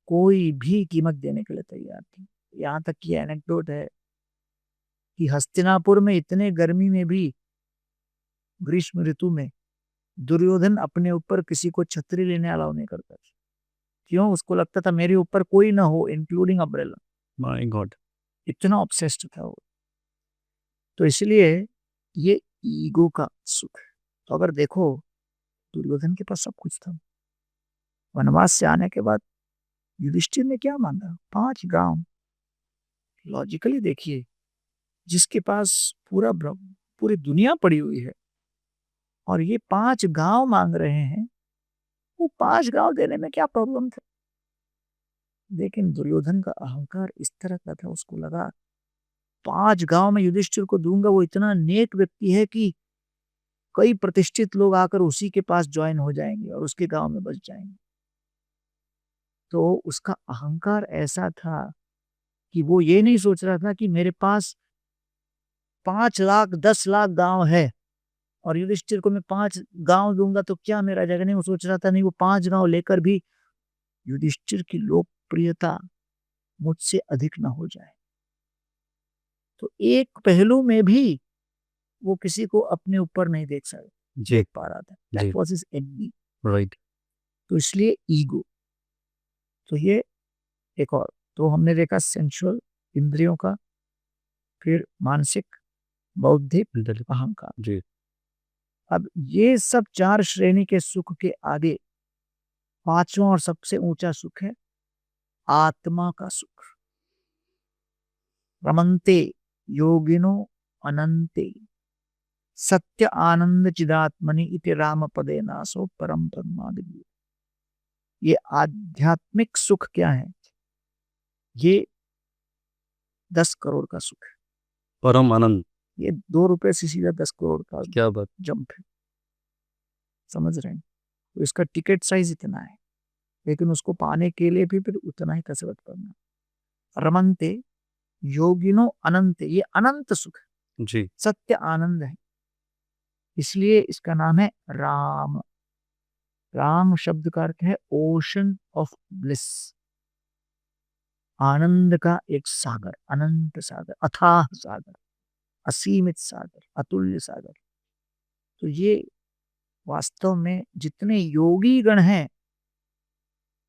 कोई भी कीमत देने के लिए तैयार थी। यहाँ तक कि एनेक्डोट है कि हस्तिनापुर में इतने गर्मी में भी, ग्रीष्म ऋतु में, दुर्योधन अपने ऊपर किसी को छतरी लेने अलाउ नहीं करता था। क्यों? उसको लगता था मेरे ऊपर कोई ना हो, इंक्लूडिंग अम्ब्रेला। My God. इतना ऑब्सेस्ड था वो। तो इसलिए ये ईगो का सुख है। तो अगर देखो, दुर्योधन के पास सब कुछ था। वनवास से आने के बाद युधिष्ठिर ने क्या मांगा? 5 गांव। लॉजिकली देखिए, जिसके पास पूरी दुनिया पड़ी हुई है, और ये 5 गांव मांग रहे हैं, वो 5 गांव देने में क्या प्रॉब्लम था? लेकिन दुर्योधन का अहंकार इस तरह का था, उसको लगा 5 गांव में युधिष्ठिर को दूंगा, वो इतना नेक व्यक्ति है कि कई प्रतिष्ठित लोग आकर उसी के पास ज्वाइन हो जाएंगे और उसके गांव में बस जाएंगे। तो उसका अहंकार ऐसा था कि वो ये नहीं सोच रहा था कि मेरे पास 5 लाख 10 लाख गांव है और युधिष्ठिर को मैं 5 गांव दूंगा तो क्या मेरा जगह। नहीं, वो सोच रहा था नहीं, वो 5 गांव लेकर भी युधिष्ठिर की लोकप्रियता मुझसे अधिक ना हो जाए। तो एक पहलू में भी वो किसी को अपने ऊपर नहीं जी, देख पा रहा था। दैट जी, वाज हिज एनवी। राइट। तो इसलिए ईगो। तो ये एक और, तो हमने देखा सेंसुअल, इंद्रियों का, फिर मानसिक, बौद्धिक, अहंकार। जी, अब ये सब 4 श्रेणी के सुख के आगे 5वां और सबसे ऊंचा सुख है आत्मा का सुख। रमन्ते योगिनो अनंते सत्य आनंद चिदात्मनि इति राम पदे नासो परम ब्रह्मादि। ये आध्यात्मिक सुख क्या है? ये 10 करोड़ का सुख है। परम आनंद। ये 2 रुपए से सीधा 10 करोड़ का क्या बात। जंप है, समझ रहे हैं? तो इसका टिकट साइज इतना है, लेकिन उसको पाने के लिए भी फिर उतना ही कसरत करना। रमन्ते योगिनो अनंत, ये अनंत सुख है, जी। सत्य आनंद है, इसलिए इसका नाम है राम। राम शब्द का अर्थ है ओशन ऑफ ब्लिस, आनंद का एक सागर, अनंत सागर, अथाह सागर, असीमित सागर, अतुल्य सागर। तो ये वास्तव में जितने योगी गण हैं,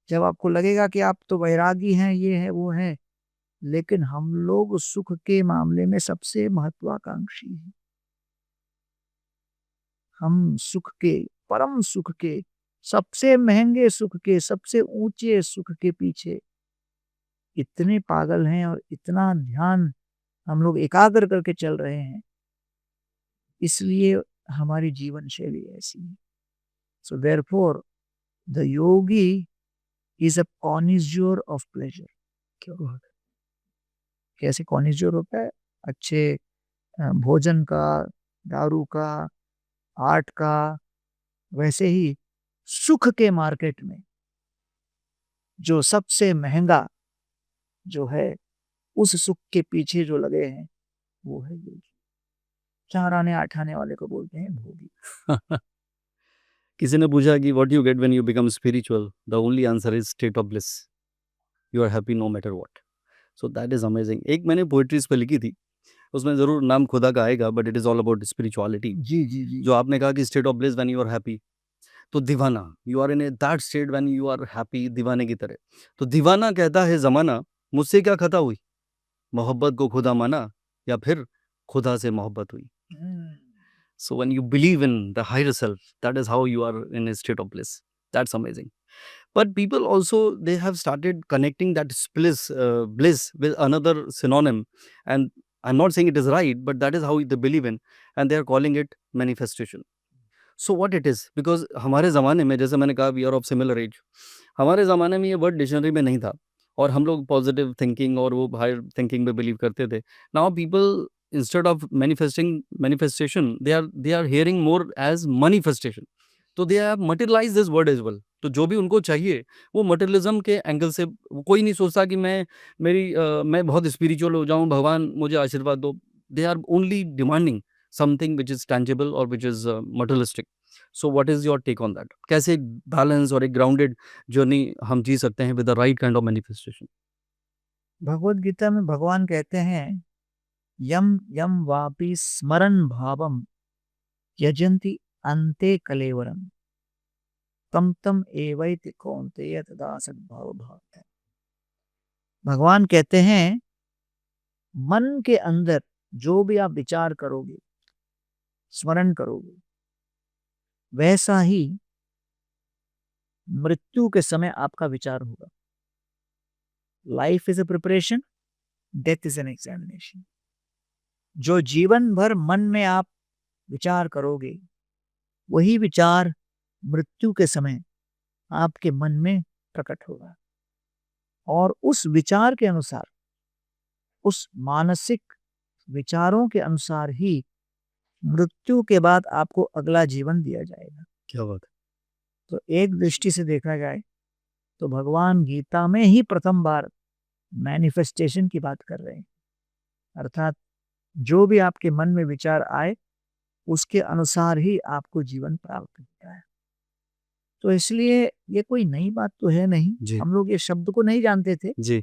जब आपको लगेगा कि आप तो वैरागी हैं, ये है वो है, लेकिन हम लोग सुख के मामले में सबसे महत्वाकांक्षी हैं। हम सुख के, परम सुख के, सबसे महंगे सुख के, सबसे ऊंचे सुख के पीछे इतने पागल हैं और इतना ध्यान हम लोग एकाग्र करके चल रहे हैं, इसलिए हमारी जीवन शैली ऐसी है। So therefore the yogi is a connoisseur of pleasure. क्या बात है। कैसे कॉनिज्योर होता है? अच्छे भोजन का, दारू का, आर्ट का, वैसे ही सुख के मार्केट में जो सबसे महंगा जो है, उस सुख के पीछे जो लगे हैं, वो है योगी। 4 आने 8 आने वाले को बोलते हैं भोगी। किसी ने पूछा कि what you get when you become spiritual, the only answer is state of bliss. You are happy no matter what. So that is amazing. एक मैंने पोएट्रीज पे लिखी थी, उसमें जरूर नाम खुदा का आएगा, but it is all about spirituality. जी जी जी। जो आपने कहा कि state of bliss when you are happy, तो दीवाना, you are in a that state when you are happy, दीवाने की तरह। तो दीवाना कहता है जमाना, मुझसे क्या खता हुई, मोहब्बत को खुदा माना, या फिर खुदा से मोहब्बत हुई। So when you believe in the higher self, that is how you are in a state of bliss. That's amazing. But people also, they have started connecting that bliss with another synonym, and I'm not saying it is right, but that is how they believe in, and they are calling it manifestation. So what it is, because हमारे ज़माने में, जैसे मैंने कहा, we are of similar age, हमारे ज़माने में ये वर्ड डिक्शनरी में नहीं था, और हम लोग पॉजिटिव थिंकिंग और वो हायर थिंकिंग में बिलीव करते थे। Now people, instead of manifestation, they are hearing more as manifestation. तो they have materialized this word as well. तो जो भी उनको चाहिए वो मटेरियलिज्म के एंगल से, कोई नहीं सोचता कि मैं बहुत स्पिरिचुअल हो जाऊं, भगवान मुझे आशीर्वाद दो। They are only demanding something which is tangible और which is materialistic. So what is your take on that? कैसे एक बैलेंस और एक ग्राउंडेड जर्नी हम जी सकते हैं with the right kind of manifestation? Bhagavad Gita में भगवान कहते हैं, यम यम वापि स्मरन भावम यजंती अंते कलेवरम तम तम एवैति कौन्तेय तदा सद्भाव भावः। भगवान कहते हैं, मन के अंदर जो भी आप विचार करोगे, स्मरण करोगे, वैसा ही मृत्यु के समय आपका विचार होगा। Life is a preparation, death is an examination. जो जीवन भर मन में आप विचार करोगे, वही विचार मृत्यु के समय आपके मन में प्रकट होगा, और उस विचार के अनुसार, उस मानसिक विचारों के अनुसार ही मृत्यु के बाद आपको अगला जीवन दिया जाएगा। क्या बात है। तो एक दृष्टि से देखा जाए तो भगवान गीता में ही प्रथम बार मैनिफेस्टेशन की बात कर रहे हैं, अर्थात जो भी आपके मन में विचार आए, उसके अनुसार ही आपको जीवन प्राप्त होता है। तो इसलिए ये कोई नई बात तो है नहीं, जी। हम लोग ये शब्द को नहीं जानते थे, जी।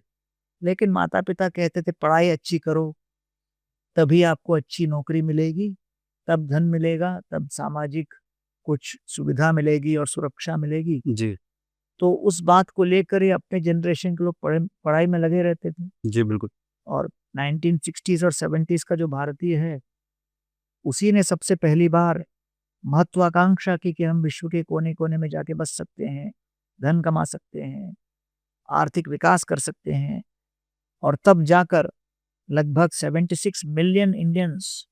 लेकिन माता पिता कहते थे पढ़ाई अच्छी करो, तभी आपको अच्छी नौकरी मिलेगी, तब धन मिलेगा, तब सामाजिक कुछ सुविधा मिलेगी और सुरक्षा मिलेगी। जी। तो उस बात को लेकर ही अपने जनरेशन के लोग पढ़ाई में लगे रहते थे। जी बिल्कुल। और 1960s और 70s का जो भारतीय है, उसी ने सबसे पहली बार महत्वाकांक्षा की कि हम विश्व के कोने कोने में जाके बस सकते हैं, धन कमा सकते हैं, आर्थिक विकास कर सकते हैं, और तब जाकर लगभग 76 मिलियन इंडियंस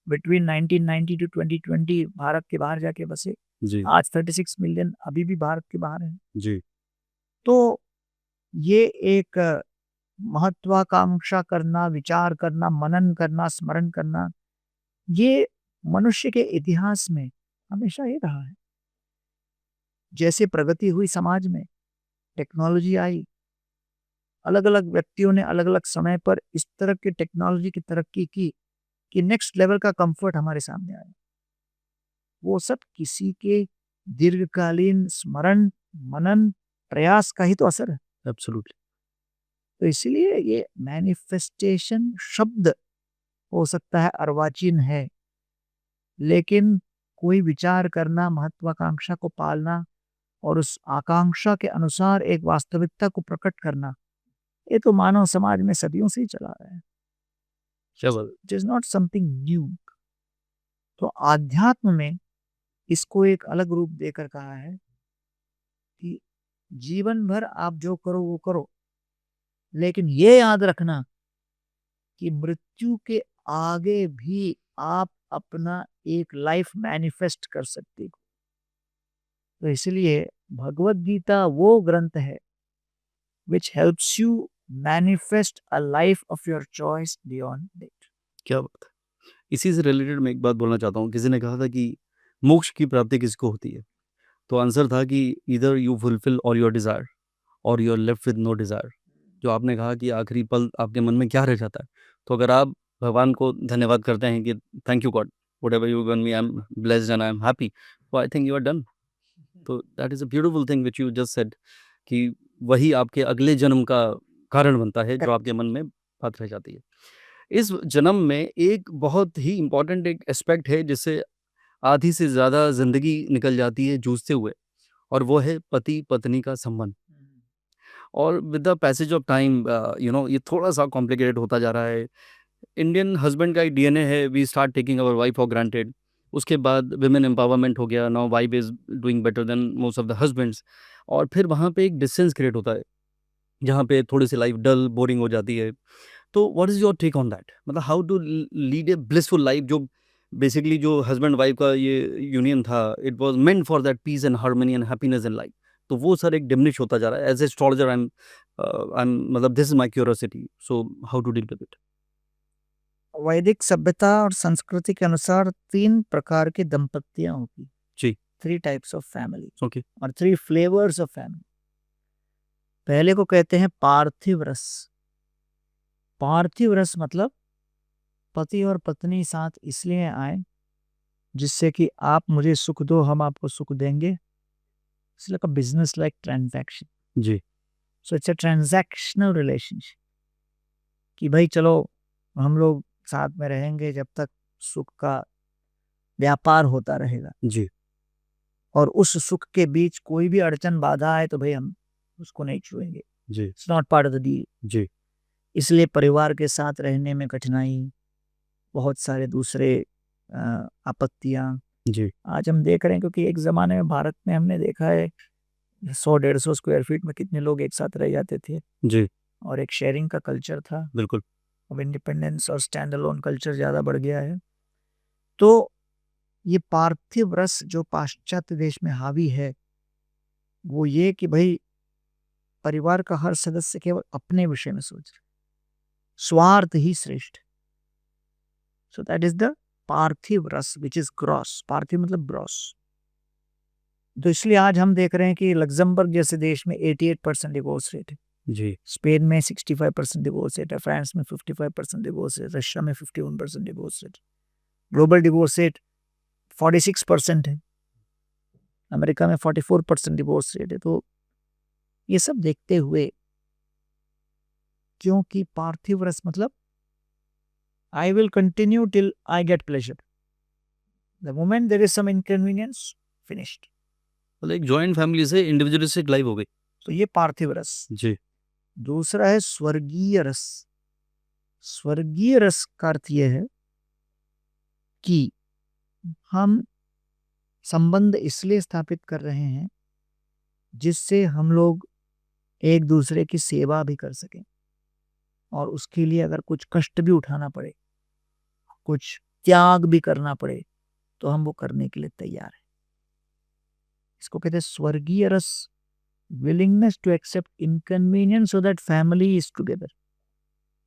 बिटवीन 1990 टू 2020 भारत के बाहर जाके बसे। जी। आज 36 मिलियन अभी भी भारत के बाहर हैं। जी। तो ये एक महत्वाकांक्षा करना, विचार करना, मनन करना, स्मरण करना, ये मनुष्य के इतिहास में हमेशा ये रहा है। जैसे प्रगति हुई समाज में, टेक्नोलॉजी आई, अलग-अलग व्यक्तियों ने अलग-अलग समय पर इस तरह की टेक्नोलॉजी की तरक्की की कि नेक्स्ट लेवल का कंफर्ट हमारे सामने आया। वो सब किसी के दीर्घकालीन स्मरण, मनन, प्रयास का ही तो असर है। एब्सोल्युटली। तो इसीलिए ये मैनिफेस्टेशन शब्द हो सकता है अर्वाचीन है, लेकिन कोई विचार करना, महत्वाकांक्षा को पालना और उस आकांक्षा के अनुसार एक वास्तविकता को प्रकट करना, ये तो मानव समाज में सदियों से ही चला रहा है। क्या बात it is not something new. तो आध्यात्म में इसको एक अलग रूप देकर कहा है कि जीवन भर आप जो करो वो करो, लेकिन ये याद रखना कि मृत्यु के आगे भी आप अपना एक लाइफ मैनिफेस्ट कर सकते हो। तो इसलिए भगवत गीता वो ग्रंथ है which helps you manifest a life of your choice beyond death. क्या बात है! इसी से रिलेटेड मैं एक बात बोलना चाहता हूँ। किसी ने कहा था कि मोक्ष की प्राप्ति किसको होती है? तो आंसर था कि either you fulfil all your desire or you are left with no desire. जो आपने कहा कि आखिरी पल आपके मन में क्या रह जाता है? तो अगर आप भगवान को धन्यवाद करते हैं कि thank you God, whatever you given me I am blessed and I am happy, so I think you are done. तो that is a beautiful thing which you just said कि वही आपके अगले जन्म का कारण बनता है जो आपके मन में बात रह जाती है। इस जन्म में एक बहुत ही इम्पोर्टेंट एक एस्पेक्ट है जिससे आधी से ज़्यादा ज़िंदगी निकल जाती है जूझते हुए, और वो है पति-पत्नी का संबंध। और with the passage of time ये थोड़ा-सा कॉम्प्लिकेटेड होता जा रहा है। इंडियन हस्बैंड का एक डीएनए है, we start taking our wife for granted. उसके बाद वुमेन एम्पावरमेंट हो गया, now wife is doing better than most of the husbands. और फिर वहाँ पे एक डिस्टेंस क्रिएट होता है, जहाँ पे थोड़ी-सी लाइफ डल, बोरिंग हो जाती है। तो what is your take on that? मतलब how to lead a blissful life, जो बेसिकली जो हस्बैंड वाइफ का ये यूनियन था, it was meant for that peace and harmony and happiness in life. तो वो सर एक डिमिनिश होता जा रहा है। As a astrologer I am मतलब this is my curiosity, so how to deal with it? वैदिक सभ्यता और संस्कृति के अनुसार 3 प्रकार की दंपतियां होती, जी, 3 टाइप्स ऑफ फैमिली ओके, और 3 फ्लेवर्स ऑफ फैमिली। पहले को कहते हैं पार्थिव रस। पार्थिव रस मतलब पति और पत्नी साथ इसलिए आए जिससे कि आप मुझे सुख दो, हम आपको सुख देंगे। It's like a business like transaction. जी, so it's a transactional relationship कि भाई चलो हम लोग साथ में रहेंगे जब तक सुख का व्यापार होता रहेगा, जी, और उस सुख के बीच कोई भी अड़चन बाधा आए तो भाई हम उसको नहीं छुएंगे। जी, it's not part of the deal. जी, इसलिए परिवार के साथ रहने में कठिनाई, बहुत सारे दूसरे आपत्तियां जी, आज हम देख रहे हैं, क्योंकि एक ज़माने में भारत में हमने देखा है 100-150 स्क्वायर फीट में कितने लोग एक साथ रह जाते थे जी, और एक शेयरिंग का कल्चर था। बिल्कुल, अब इंडिपेंडेंस और स्टैंड अलोन कल्चर ज़्यादा बढ़ गया है। तो ये पार्थिव रस जो पाश्चात्य देश में हावी है, वो ये कि भाई परिवार का हर सदस्य केवल अपने विषय में सोच रहे, स्वार्थ ही श्रेष्ठ। सो दैट इज द पार्थिव रस विच इज ग्रॉस। पार्थिव मतलब ग्रॉस। तो इसलिए आज हम देख रहे हैं कि लग्जमबर्ग जैसे देश में 88% डिवोर्स रेट है, जी, स्पेन में 65% डिवोर्स रेट है, फ्रांस में 55% डिवोर्स रेट, रशिया में 51% divorce rate, global divorce rate 46% है, अमेरिका में 44% डिवोर्स रेट है। तो ये सब देखते हुए, क्योंकि पार्थिव रस मतलब I will continue till I get pleasure, the moment there is some inconvenience, finished. मतलब एक जॉइंट फैमिली से इंडिविजुअलिस्टिक लाइफ हो गई। तो ये पार्थिव रस। जी, दूसरा है स्वर्गीय रस। स्वर्गीय रस का अर्थ यह है कि हम संबंध इसलिए स्थापित कर रहे हैं जिससे हम लोग एक दूसरे की सेवा भी कर सकें, और उसके लिए अगर कुछ कष्ट भी उठाना पड़े, कुछ त्याग भी करना पड़े, तो हम वो करने के लिए तैयार हैं। इसको कहते हैं स्वर्गीय रस, willingness to accept inconvenience so that family is together.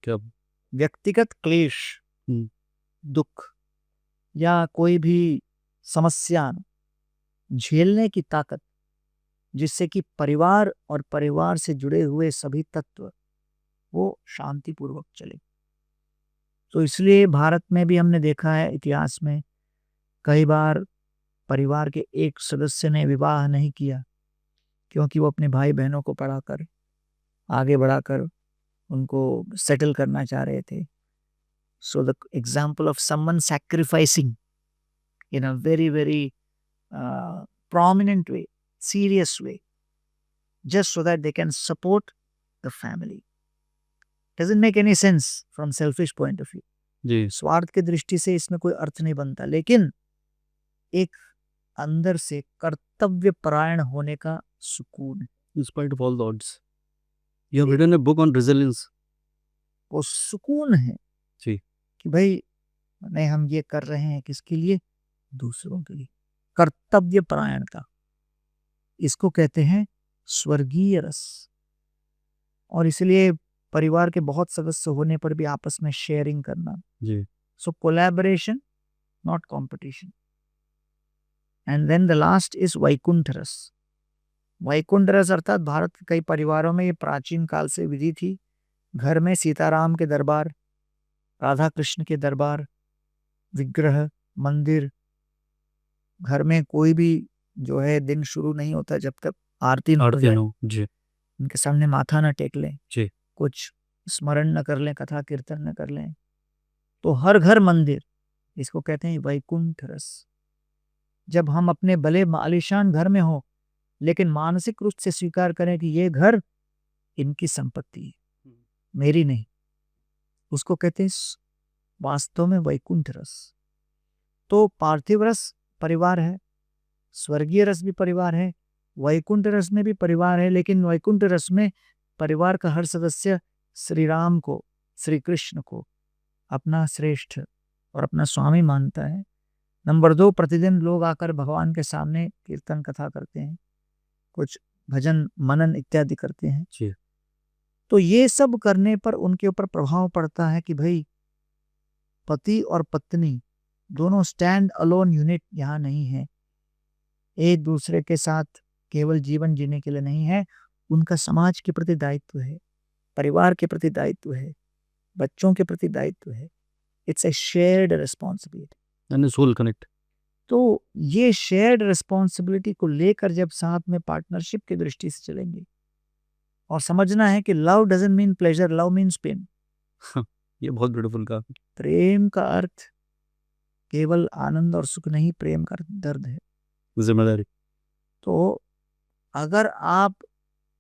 क्या व्यक्तिगत क्लेश, हम्म, दुख या कोई भी समस्या झेलने की ताकत, जिससे कि परिवार और परिवार से जुड़े हुए सभी तत्व वो शांतिपूर्वक चले। तो इसलिए भारत में भी हमने देखा है इतिहास में कई बार परिवार के एक सदस्य ने विवाह नहीं किया क्योंकि वो अपने भाई बहनों को पढ़ाकर आगे बढ़ाकर उनको सेटल करना चाह रहे थे। So the example of someone sacrificing in a very prominent way, serious way, just so that they can support the family. Doesn't make any sense from selfish point of view. जी स्वार्थ की दृष्टि से इसमें कोई अर्थ नहीं बनता, लेकिन एक अंदर से कर्तव्य परायण होने का सुकून है। in spite of all the odds you have written a book on resilience वो सुकून है जी कि भाई नहीं, हम ये कर रहे हैं किसके लिए? दूसरों के लिए। कर्तव्य परायणता, इसको कहते हैं स्वर्गीय रस। और इसलिए परिवार के बहुत सदस्य होने पर भी आपस में शेयरिंग करना। जी so collaboration, not competition. And then the last is Vaikuntha रस। वैकुंठ रस अर्थात भारत के कई परिवारों में ये प्राचीन काल से विधि थी। घर में सीताराम के दरबार, राधा कृष्ण के दरबार, विग्रह, मंदिर, घर में कोई भी जो है दिन शुरू नहीं होता जब तक आरती न हो जाए, जी उनके सामने माथा न टेक लें, जी कुछ स्मरण न कर लें, कथा कीर्तन न कर लें। तो हर घर मंदिर, इसको कहते हैं वैकुंठ रस। जब हम अपने भले आलीशान घर में हो लेकिन मानसिक रूप से स्वीकार करें कि ये घर इनकी संपत्ति है, मेरी नहीं, उसको कहते हैं वास्तव में वैकुंठ रस। तो पार्थिव रस परिवार है, स्वर्गीय रस भी परिवार है, वैकुंठ रस में भी परिवार है, लेकिन वैकुंठ रस में परिवार का हर सदस्य श्री राम को, श्री कृष्ण को अपना श्रेष्ठ और अपना स्वामी मानता है। नंबर 2, प्रतिदिन लोग आकर भगवान के सामने कीर्तन कथा करते हैं, कुछ भजन मनन इत्यादि करते हैं। जी तो ये सब करने पर उनके ऊपर प्रभाव पड़ता है कि भाई पति और पत्नी दोनों स्टैंड अलोन यूनिट यहाँ नहीं है, एक दूसरे के साथ केवल जीवन जीने के लिए नहीं है, उनका समाज के प्रति दायित्व है, परिवार के प्रति दायित्व है, बच्चों के प्रति दायित्व है। It's a shared responsibility and soul connect. तो ये शेयर्ड रिस्पॉन्सिबिलिटी को लेकर जब साथ में पार्टनरशिप की दृष्टि से चलेंगे और समझना है कि love doesn't mean pleasure, love means pain. ये बहुत ब्यूटीफुल कहा। प्रेम का अर्थ केवल आनंद और सुख नहीं, प्रेम का दर्द है, जिम्मेदारी। तो अगर आप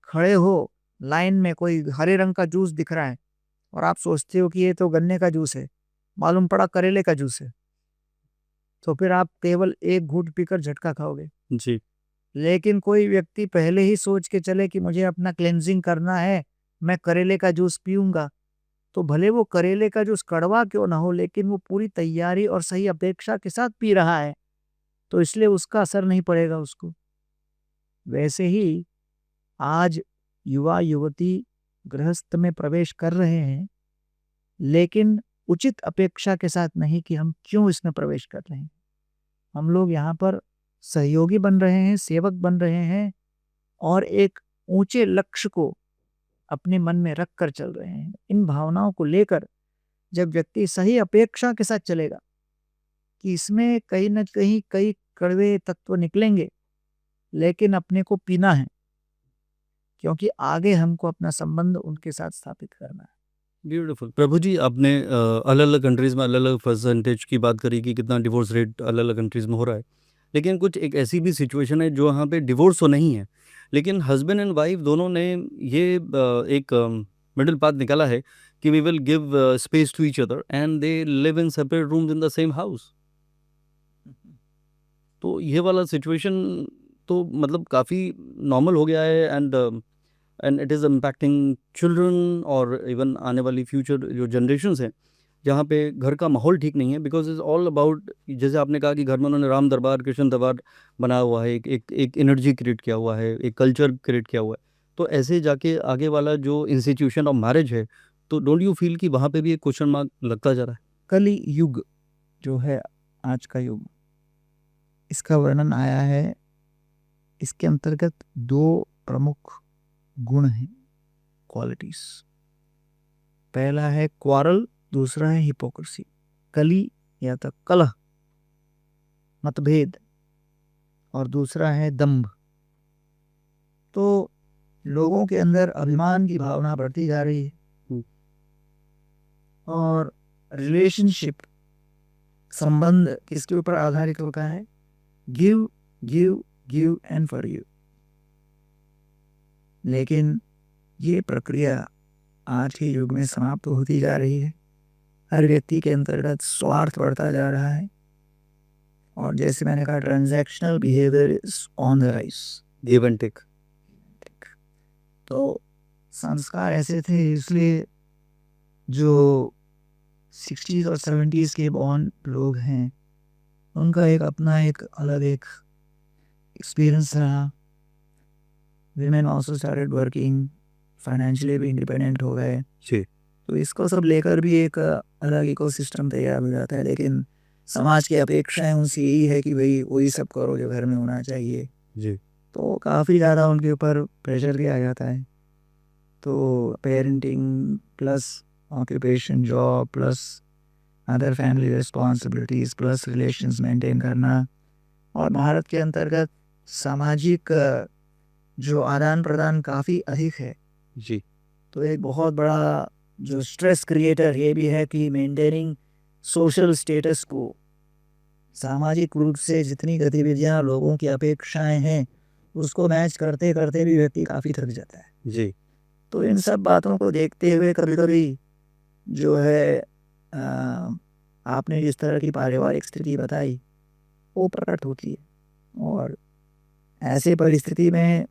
खड़े हो लाइन में, कोई हरे रंग का जूस दिख रहा है और आप सोचते हो कि ये तो गन्ने का जूस है, मालूम पड़ा करेले का जूस है, तो फिर आप केवल एक घूंट पीकर झटका खाओगे। जी लेकिन कोई व्यक्ति पहले ही सोच के चले कि मुझे अपना क्लेंजिंग करना है, मैं करेले का जूस पीऊंगा, तो भले वो करेले का जूस कड़वा क्यों ना हो, लेकिन वो पूरी तैयारी और सही अपेक्षा के साथ पी रहा है, तो इसलिए उसका असर नहीं पड़ेगा उसको। वैसे ही आज युवा युवती गृहस्थ में प्रवेश कर रहे हैं, लेकिन उचित अपेक्षा के साथ नहीं कि हम क्यों इसमें प्रवेश कर रहे हैं। हम लोग यहाँ पर सहयोगी बन रहे हैं, सेवक बन रहे हैं और एक ऊंचे लक्ष्य को अपने मन में रख कर चल रहे हैं। इन भावनाओं को लेकर जब व्यक्ति सही अपेक्षा के साथ चलेगा कि इसमें कहीं न कहीं कई कड़वे तत्व निकलेंगे, लेकिन अपने को पीना है, क्योंकि आगे हमको अपना संबंध उनके साथ स्थापित करना है। ब्यूटीफुल। प्रभु जी, आपने अलग अलग कंट्रीज़ में अलग अलग परसेंटेज की बात करी कि कितना डिवोर्स रेट अलग अलग कंट्रीज़ में हो रहा है, लेकिन कुछ एक ऐसी भी सिचुएशन है जो वहाँ पे डिवोर्स तो नहीं है, लेकिन हस्बैंड एंड वाइफ दोनों ने ये एक मिडिल पाथ निकाला है कि we will give space to each other and they live in separate rooms in the same house. तो ये वाला सिचुएशन तो मतलब काफ़ी नॉर्मल हो गया है and it is impacting children और इवन आने वाली फ्यूचर जो जनरेशन्स हैं, जहाँ पे घर का माहौल ठीक नहीं है, बिकॉज इज़ ऑल अबाउट, जैसे आपने कहा कि घर में उन्होंने राम दरबार, कृष्ण दरबार बनाया हुआ है, एक एनर्जी क्रिएट किया हुआ है, एक कल्चर क्रिएट किया हुआ है। तो ऐसे जाके आगे वाला जो इंस्टीट्यूशन ऑफ मैरिज है तो डोंट यू फील कि वहाँ पे भी एक क्वेश्चन मार्क लगता जा रहा है? कली युग जो है आज का युग, इसका वर्णन आया है, इसके अंतर्गत 2 प्रमुख गुण हैं, क्वालिटीज। पहला है क्वारल, दूसरा है हिपोक्रेसी। कली या तो कलह, मतभेद, और दूसरा है दंभ। तो लोगों के अंदर अभिमान की भावना बढ़ती जा रही है और रिलेशनशिप, संबंध किसके ऊपर आधारित होता है? Give give give and forgive. लेकिन ये प्रक्रिया आज के युग में समाप्त होती जा रही है। हर व्यक्ति के अंतर्गत स्वार्थ बढ़ता जा रहा है और जैसे मैंने कहा, transactional behaviour is on the rise. Give and take. तो संस्कार ऐसे थे, इसलिए जो 60s और 70s के बॉर्न लोग हैं, उनका एक अपना एक अलग एक एक्सपीरियंस रहा। Women also started working, financially भी इंडिपेंडेंट हो गए। जी। तो इसको सब लेकर भी एक अलग इकोसिस्टम तैयार हो जाता है। लेकिन समाज की अपेक्षाएं उनसे यही है कि भाई वही सब करो जो घर में होना चाहिए। जी। तो काफ़ी ज़्यादा उनके ऊपर प्रेशर भी आ जाता है। तो parenting plus occupation, job plus other family responsibilities plus relations maintain करना, और भारत के अंतर्गत सामाजिक जो आदान प्रदान काफ़ी अधिक है। जी। तो एक बहुत बड़ा जो स्ट्रेस क्रिएटर ये भी है कि मेंटेनिंग सोशल स्टेटस को, सामाजिक रूप से जितनी गतिविधियां लोगों की अपेक्षाएं हैं उसको मैच करते करते भी व्यक्ति काफ़ी थक जाता है। जी। तो इन सब बातों को देखते हुए कभी कभी जो है आपने जिस तरह की पारिवारिक स्थिति बताई वो प्रकट होती है। और ऐसे परिस्थिति में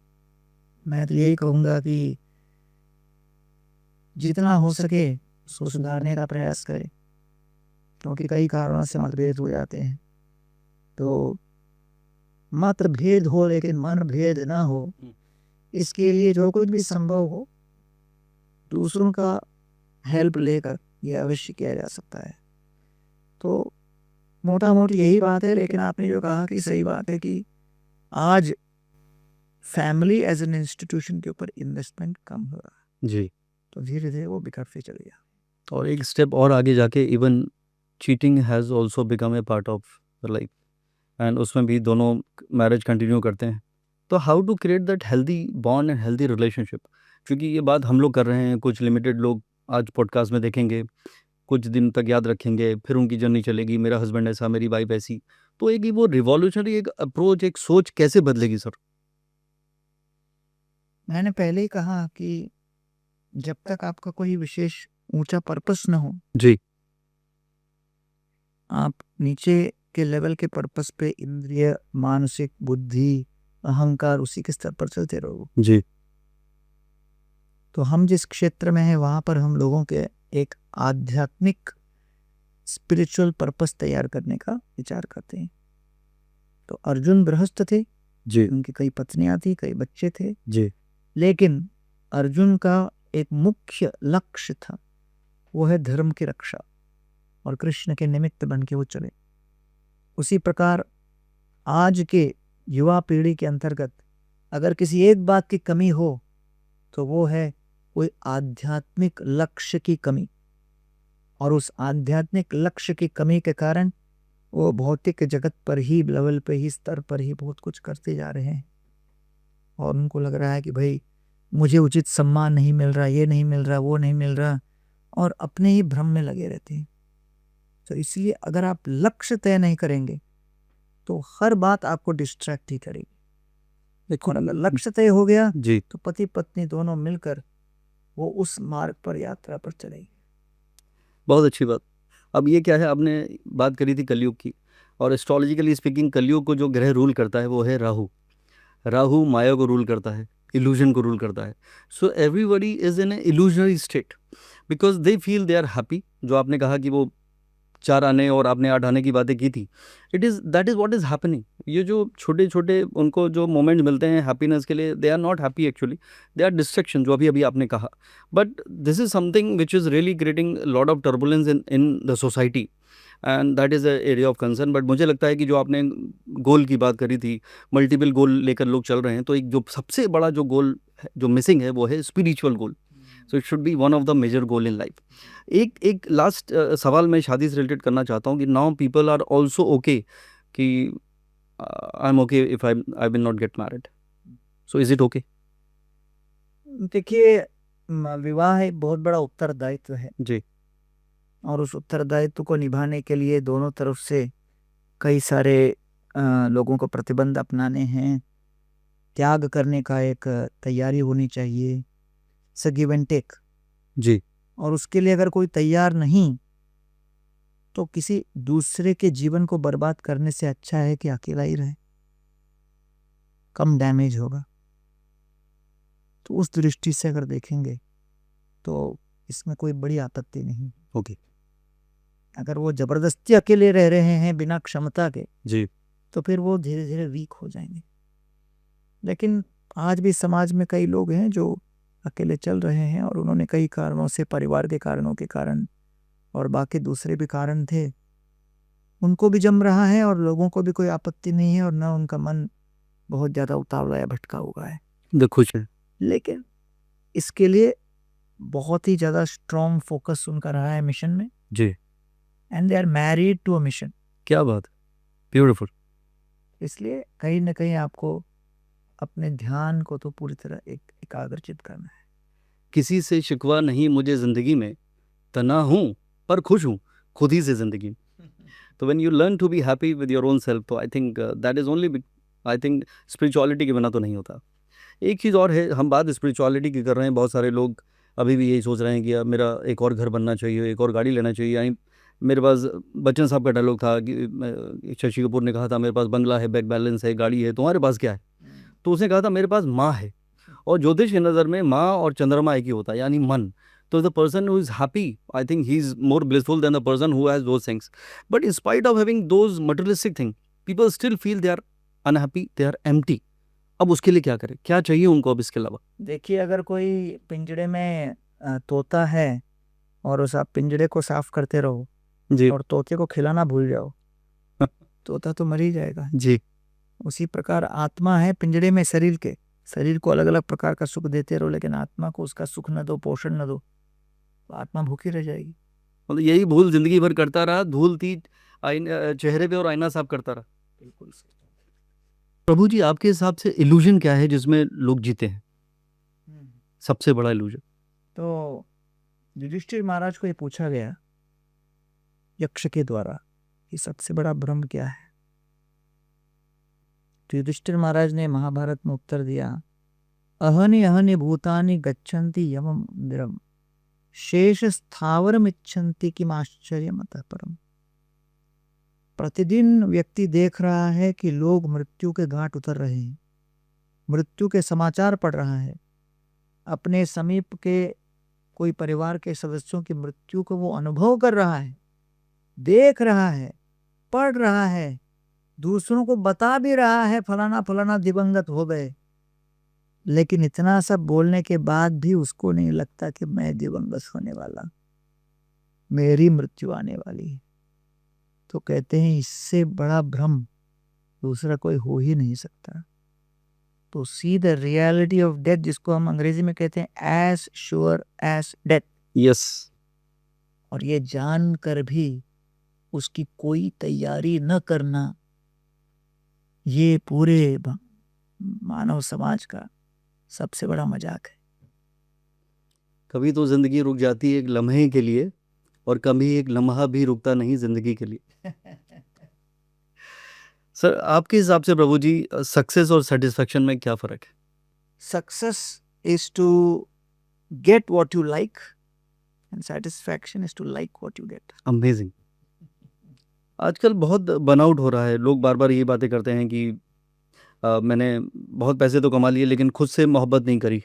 मैं तो यही कहूँगा कि जितना हो सके उसको सुधारने का प्रयास करें, क्योंकि कई कारणों से मतभेद हो जाते हैं। तो मात्र भेद हो लेकिन मन भेद ना हो, इसके लिए जो कुछ भी संभव हो दूसरों का हेल्प लेकर ये अवश्य किया जा सकता है। तो मोटा मोटी यही बात है। लेकिन आपने जो कहा कि सही बात है कि आज फैमिली एज एन इंस्टीट्यूशन के ऊपर इन्वेस्टमेंट कम हो रहा है। जी। तो धीरे धीरे वो बिखरते चले गया। और एक स्टेप और आगे जाके even cheating has also become a part of life, and उसमें भी दोनों मैरिज कंटिन्यू करते हैं। तो how to create that healthy bond and healthy relationship? क्योंकि ये बात हम लोग कर रहे हैं, कुछ लिमिटेड लोग आज पॉडकास्ट में देखेंगे, कुछ दिन तक याद रखेंगे, फिर उनकी जर्नी चलेगी, मेरा हस्बैंड ऐसा, मेरी वाइफ ऐसी। तो एक वो रिवॉल्यूशनरी एक अप्रोच, एक सोच कैसे बदलेगी सर? मैंने पहले ही कहा कि जब तक आपका कोई विशेष ऊंचा पर्पस न हो, जी। आप नीचे के लेवल के पर्पस पे इंद्रिय, मानसिक, बुद्धि, अहंकार उसी के स्तर पर चलते रहो। जी। तो हम जिस क्षेत्र में हैं वहाँ पर हम लोगों के एक आध्यात्मिक स्पिरिचुअल पर्पस तैयार करने का विचार करते हैं। तो अर्जुन गृहस्थ थे, जी। उनकी कई पत्नियां थी, कई बच्चे थे, जी। लेकिन अर्जुन का एक मुख्य लक्ष्य था, वो है धर्म की रक्षा, और कृष्ण के निमित्त बन के वो चले। उसी प्रकार आज के युवा पीढ़ी के अंतर्गत अगर किसी एक बात की कमी हो तो वो है कोई आध्यात्मिक लक्ष्य की कमी, और उस आध्यात्मिक लक्ष्य की कमी के कारण वो भौतिक जगत पर ही, लेवल पे ही, स्तर पर ही बहुत कुछ करते जा रहे हैं, और उनको लग रहा है कि भाई मुझे उचित सम्मान नहीं मिल रहा, ये नहीं मिल रहा, वो नहीं मिल रहा, और अपने ही भ्रम में लगे रहते हैं। तो इसलिए अगर आप लक्ष्य तय नहीं करेंगे तो हर बात आपको डिस्ट्रैक्ट ही करेगी। देखो, अगर लक्ष्य तय हो गया जी। तो पति पत्नी दोनों मिलकर वो उस मार्ग पर, यात्रा पर चलेंगे। बहुत अच्छी बात। अब ये क्या है, आपने बात करी थी कलयुग की, और एस्ट्रोलॉजिकली स्पीकिंग कलयुग को जो ग्रह रूल करता है वो है राहु। राहु माया को रूल करता है, इल्यूजन को रूल करता है। So everybody is in a illusionary state because they feel they are happy. जो आपने कहा कि वो 4 आने और आपने 8 आने की बातें की थी, that is what is happening. ये जो छोटे-छोटे उनको जो मोमेंट्स मिलते हैं हैप्पीनेस के लिए, they are not happy actually, they are distraction, जो अभी-अभी आपने कहा। But this is something which is really creating lot of turbulence in the society, and that is a area of concern. But मुझे लगता है कि जो आपने गोल की बात करी थी, मल्टीपल गोल लेकर लोग चल रहे हैं, तो एक जो सबसे बड़ा जो गोल जो मिसिंग है वो है spiritual goal. So it should be one of the major goal in life. एक लास्ट सवाल मैं शादी से रिलेटेड करना चाहता हूँ कि now people are also okay कि I am okay if I will not get married, so is it okay? देखिए, विवाह एक बहुत बड़ा उत्तरदायित्व है जी और उस उत्तरदायित्व को निभाने के लिए दोनों तरफ से कई सारे लोगों को प्रतिबंध अपनाने हैं, त्याग करने का एक तैयारी होनी चाहिए, गिव एंड टेक। जी और उसके लिए अगर कोई तैयार नहीं, तो किसी दूसरे के जीवन को बर्बाद करने से अच्छा है कि अकेला ही रहे, कम डैमेज होगा। तो उस दृष्टि से अगर देखेंगे तो इसमें कोई बड़ी आपत्ति नहीं। ओके अगर वो जबरदस्ती अकेले रह रहे हैं बिना क्षमता के, जी तो फिर वो धीरे धीरे वीक हो जाएंगे। लेकिन आज भी समाज में कई लोग हैं जो अकेले चल रहे हैं और उन्होंने कई कारणों से, परिवार के कारणों के कारण और बाकी दूसरे भी कारण थे, उनको भी जम रहा है और लोगों को भी कोई आपत्ति नहीं है और ना उनका मन बहुत ज़्यादा उतावला या भटका हुआ है। द खुश है। लेकिन इसके लिए बहुत ही ज़्यादा स्ट्रॉन्ग फोकस उनका रहा है मिशन में, जी and they are married to a mission. क्या बात है, ब्यूटीफुल। इसलिए कहीं ना कहीं आपको अपने ध्यान को तो पूरी तरह एकाग्रचित करना है। किसी से शिकवा नहीं मुझे ज़िंदगी में, तना हूँ पर खुश हूँ खुद ही से ज़िंदगी में। तो when you learn to be happy with your own self, तो I think that is only, I think spirituality के बिना तो नहीं होता। एक चीज़ और है, हम बात स्पिरिचुअलिटी की कर रहे हैं, बहुत सारे लोग अभी भी यही सोच रहे हैं कि यार मेरा एक और घर बनना चाहिए, एक और गाड़ी लेना चाहिए। यानी मेरे पास बच्चन साहब का डायलॉग था कि शशि कपूर ने कहा था मेरे पास बंगला है, बैंक बैलेंस है, गाड़ी है, तुम्हारे पास क्या है? तो उसने कहा था मेरे पास माँ है। और ज्योतिष की नज़र में माँ और चंद्रमा एक ही होता है, यानी मन। तो the person who is happy, I think he is more blissful than the person who has those things. But in spite of having those materialistic thing, people still feel they are unhappy, they are empty. अब उसके लिए क्या करें, क्या चाहिए उनको अब इसके अलावा? देखिए, अगर कोई पिंजड़े में तोता है और उस आप पिंजड़े को साफ करते रहो जी और तोते को खिलाना भूल जाओ, तोता तो मर ही जाएगा। जी उसी प्रकार आत्मा है पिंजड़े में शरीर के, शरीर को अलग अलग प्रकार का सुख देते रहो, लेकिन आत्मा को उसका सुख न दो, पोषण न दो, तो आत्मा भूखी रह जाएगी। मतलब यही भूल जिंदगी भर करता रहा, धूल थी चेहरे पे और आईना साफ करता रहा। बिल्कुल। प्रभु जी, आपके हिसाब से इल्यूजन क्या है जिसमें लोग जीते हैं, सबसे बड़ा इल्यूजन? तो युधिष्ठिर महाराज को ये पूछा गया यक्ष के द्वारा कि सबसे बड़ा भ्रम क्या है। तो युधिष्ठिर महाराज ने महाभारत में उत्तर दिया, अहनि अहनि भूतानि गच्छन्ति यमं निरम, शेष स्थावरम इच्छन्ति किम आश्चर्यम अतः परम। प्रतिदिन व्यक्ति देख रहा है कि लोग मृत्यु के घाट उतर रहे हैं, मृत्यु के समाचार पढ़ रहा है, अपने समीप के कोई परिवार के सदस्यों की मृत्यु को वो अनुभव कर रहा है, देख रहा है, पढ़ रहा है, दूसरों को बता भी रहा है फलाना फलाना दिवंगत हो गए। लेकिन इतना सब बोलने के बाद भी उसको नहीं लगता कि मैं दिवंगत होने वाला, मेरी मृत्यु आने वाली है। तो कहते हैं इससे बड़ा भ्रम दूसरा कोई हो ही नहीं सकता। तो see the reality of death, जिसको हम अंग्रेजी में कहते हैं as sure as death. Yes. और ये जानकर भी उसकी कोई तैयारी न करना, ये पूरे मानव समाज का सबसे बड़ा मजाक है। कभी तो जिंदगी रुक जाती है एक लम्हे के लिए, और कभी एक लम्हा भी रुकता नहीं जिंदगी के लिए। सर, आपके हिसाब से प्रभु जी, सक्सेस और सेटिस्फेक्शन में क्या फ़र्क है? Success is to get what you like and satisfaction is to like what you get. Amazing. आजकल बहुत बर्नआउट हो रहा है, लोग बार बार ये बातें करते हैं कि मैंने बहुत पैसे तो कमा लिए लेकिन खुद से मोहब्बत नहीं करी,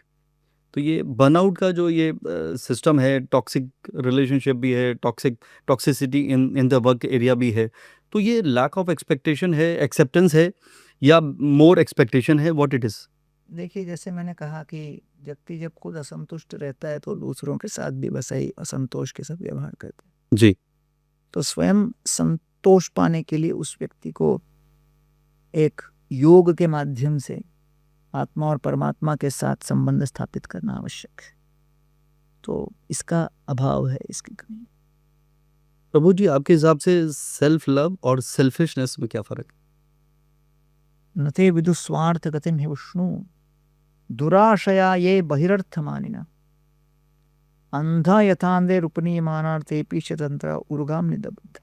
तो ये बर्नआउट का जो ये सिस्टम है, टॉक्सिक रिलेशनशिप भी है, toxicity in the work area भी है, तो ये लैक ऑफ एक्सपेक्टेशन है, एक्सेप्टेंस है, या मोर एक्सपेक्टेशन है, व्हाट इट इज? देखिए, जैसे मैंने कहा कि व्यक्ति जब खुद असंतुष्ट रहता है तो दूसरों के साथ भी वैसा ही असंतोष के साथ व्यवहार करता है। जी। तो स्वयं संतोष पाने के लिए उस व्यक्ति को एक योग के माध्यम से आत्मा और परमात्मा के साथ संबंध स्थापित करना आवश्यक है। तो इसका अभाव है, इसकी कमी। प्रभु जी, आपके हिसाब से सेल्फ लव और सेल्फिशनेस में क्या फर्क है? नते विदुस्वार्थ गतिम हि विष्णु दुराशया ये बहिरर्थ मानिना अंधा यथांधे रूपनीयमानार्थे पीछतंत्र उर्गाम निदबद्ध।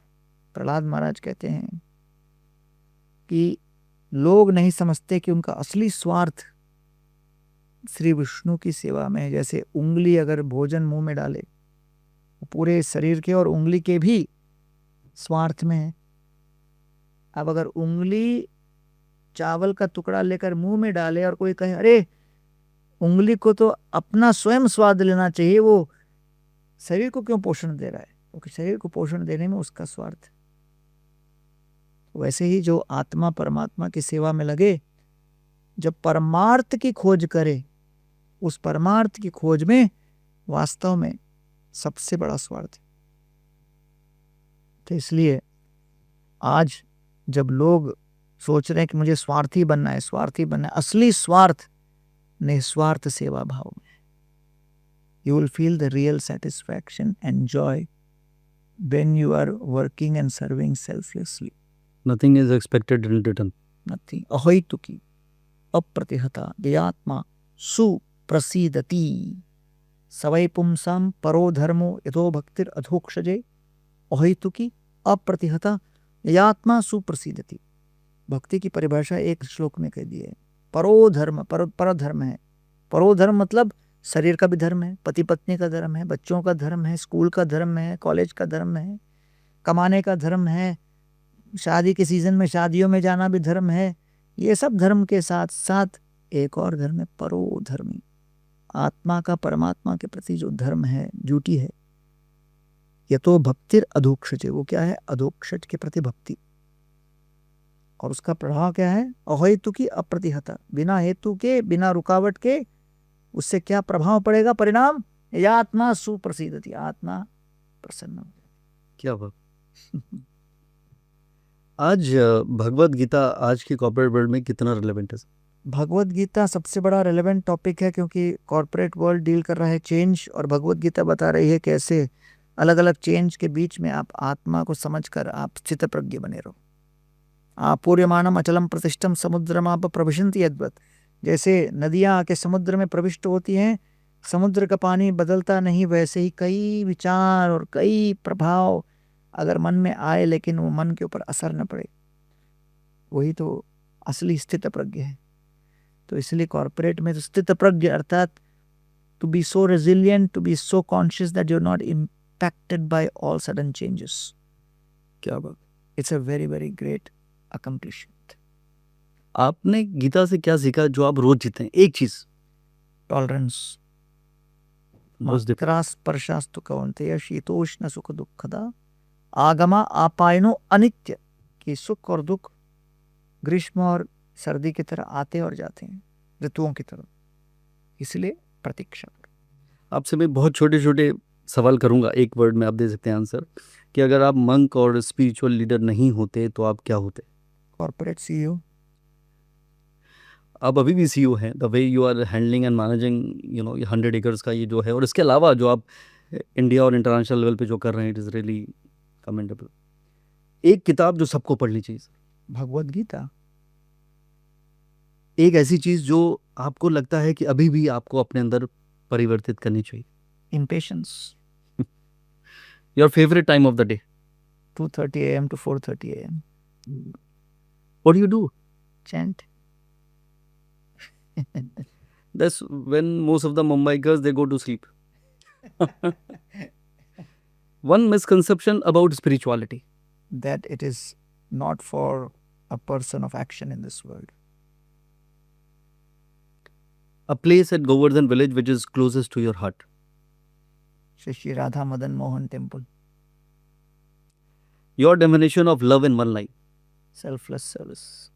प्रहलाद महाराज कहते हैं कि लोग नहीं समझते कि उनका असली स्वार्थ श्री विष्णु की सेवा में है। जैसे उंगली अगर भोजन मुंह में डाले, पूरे शरीर के और उंगली के भी स्वार्थ में है। अब अगर उंगली चावल का टुकड़ा लेकर मुंह में डाले और कोई कहे अरे उंगली को तो अपना स्वयं स्वाद लेना चाहिए, वो शरीर को क्यों पोषण दे रहा है? क्योंकि शरीर को पोषण देने में उसका स्वार्थ है। वैसे ही जो आत्मा परमात्मा की सेवा में लगे, जब परमार्थ की खोज करे, उस परमार्थ की खोज में वास्तव में सबसे बड़ा स्वार्थ है। तो इसलिए आज जब लोग सोच रहे हैं कि मुझे स्वार्थी बनना है, स्वार्थी बनना है, असली स्वार्थ निस्वार्थ सेवा भाव में। You will feel the real satisfaction and joy when you are working and serving selflessly. Nothing is expected in return. Nothing. अहैतुकी अप्रतिहता ययात्मा सुप्रसीदति सवै पुंसां परो धर्मो यथो भक्तिर अधोक्षजे अहैतुकी अप्रतिहता ययात्मा सुप्रसीदति। भक्ति की परिभाषा एक श्लोक में कह दी है। परो धर्म, पर धर्म है। परो धर्म मतलब शरीर का भी धर्म है, पति पत्नी का धर्म है, बच्चों का धर्म है, स्कूल का धर्म है, कॉलेज का धर्म है, कमाने का धर्म है, शादी के सीजन में शादियों में जाना भी धर्म है। ये सब धर्म के साथ साथ एक और धर्म है, परो धर्मी। आत्मा का परमात्मा के प्रति जो धर्म है, ड्यूटी है, ये तो भक्तिर अधोक्षज। वो क्या है? अधोक्षज के प्रति भक्ति। और उसका प्रभाव क्या है? अहेतु की अप्रतिहता, बिना हेतु के, बिना रुकावट के उससे क्या प्रभाव पड़ेगा? परिणाम या आत्मा सुप्रसिद्धति, आत्मा प्रसन्न हो जाए। क्या बात। आज भगवत गीता आज की कॉर्पोरेट वर्ल्ड में कितना रिलेवेंट है? भगवत गीता सबसे बड़ा रिलेवेंट टॉपिक है, क्योंकि कॉर्पोरेट वर्ल्ड डील कर रहा है चेंज, और भगवत गीता बता रही है कैसे अलग अलग चेंज के बीच में आप आत्मा को समझकर आप स्थित प्रज्ञ बने रहो। आपूर्यमानम अचलम प्रतिष्ठम समुद्रम आप प्रविशन्ति यद्वत्। जैसे नदियाँ आके समुद्र में प्रविष्ट होती हैं, समुद्र का पानी बदलता नहीं, वैसे ही कई विचार और कई प्रभाव अगर मन में आए लेकिन वो मन के ऊपर असर न पड़े, वही तो असली स्थित प्रज्ञ है। तो इसलिए कॉर्पोरेट में तो स्थित प्रज्ञ अर्थात to be so resilient, to be so conscious that you are not impacted by all sudden changes. क्या बात। It's a very very great accomplishment. आपने गीता से क्या सीखा जो आप रोज जीते हैं? एक चीज। टॉलरेंस। मात्रा स्पर्शास्तु कौन्तेय शीतोष्ण सुख दुखदा आगमा आपायनो अनित्य। कि सुख और दुख ग्रीष्म और सर्दी की तरह आते और जाते हैं, ऋतुओं की तरह, इसलिए प्रतीक्षा। आपसे मैं बहुत छोटे छोटे सवाल करूंगा, एक वर्ड में आप दे सकते हैं आंसर, कि अगर आप मंक और स्पिरिचुअल लीडर नहीं होते तो आप क्या होते? Corporate CEO. आप अभी भी सीईओ हैं। The way you are handling and managing 100 acres का ये जो है, और इसके अलावा जो आप इंडिया और इंटरनेशनल लेवल पे जो कर रहे हैं, इट इज़ रियली कमेंडेबल। एक किताब जो सबको पढ़नी चाहिए सर? भगवत गीता। एक ऐसी चीज जो आपको लगता है कि अभी भी आपको अपने अंदर परिवर्तित करनी चाहिए? Impatience. Your favourite time of the day? 2:30 AM to 4:30 AM. What do you do? Chant. That's when most of the Mumbaikars they go to sleep. One misconception about spirituality. That it is not for a person of action in this world. A place at Govardhan village which is closest to your heart. Shri Radha Madan Mohan Temple. Your definition of love in one line. Selfless service.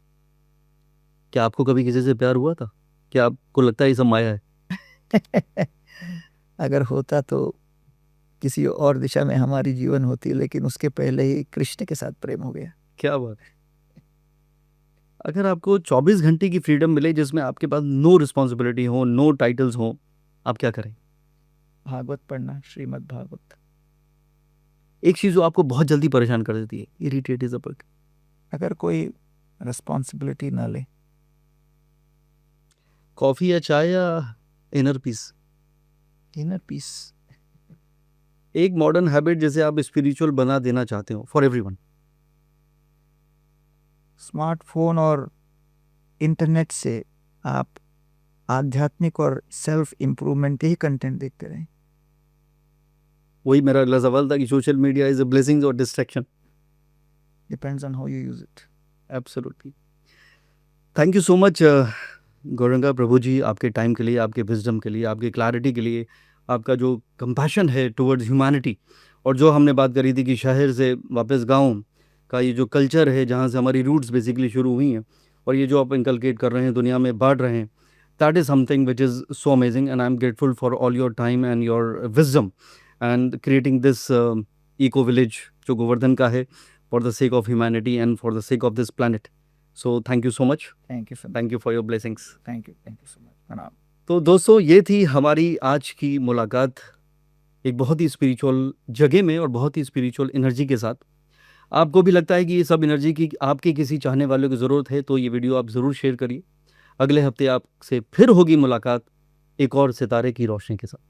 क्या आपको कभी किसी से प्यार हुआ था? क्या आपको लगता है ये सब माया है? अगर होता तो किसी और दिशा में हमारी जीवन होती, लेकिन उसके पहले ही कृष्ण के साथ प्रेम हो गया। क्या बात है। अगर आपको 24 घंटे की फ्रीडम मिले जिसमें आपके पास नो रिस्पॉन्सिबिलिटी हो, नो टाइटल्स हो, आप क्या करें? भागवत पढ़ना, श्रीमद् भागवत। एक चीज जो आपको बहुत जल्दी परेशान कर देती है, इरिटेट इज अ बग। अगर कोई रिस्पॉन्सिबिलिटी ना ले। कॉफी या चाय या इनर पीस? Inner peace. एक मॉडर्न हैबिट जिसे आप स्पिरिचुअल बना देना चाहते हो फॉर एवरीवन। स्मार्टफोन और इंटरनेट से आप आध्यात्मिक और सेल्फ इम्प्रूवमेंट ही कंटेंट देखते रहें। वही मेरा अगला सवाल था कि social media is a blessing और distraction? Depends on how you use it. Absolutely. Thank you so much Gauranga Prabhu ji, आपके टाइम के लिए, आपके विजडम के लिए, आपकी क्लैरिटी के लिए, आपका जो कंपैशन है टुवर्ड्स ह्यूमैनिटी, और जो हमने बात करी थी कि शहर से वापस गांव का ये जो कल्चर है जहाँ से हमारी रूट्स बेसिकली शुरू हुई हैं, और ये जो आप इंकलकेट कर रहे हैं, दुनिया में बांट रहे हैं, that is something which is so amazing and I am grateful for all your time and your wisdom and creating this eco village जो गोवर्धन का है, for the sake of humanity and for the sake of this planet. So thank you so much. Thank you for your blessings. Thank you so much. प्रणाम। तो दोस्तों, ये थी हमारी आज की मुलाकात एक बहुत ही स्पिरिचुअल जगह में और बहुत ही स्पिरिचुअल एनर्जी के साथ। आपको भी लगता है कि ये सब एनर्जी की आपके किसी चाहने वालों की ज़रूरत है तो ये वीडियो आप ज़रूर शेयर करिए। अगले हफ्ते आपसे फिर होगी मुलाकात एक और सितारे की रोशनी के साथ।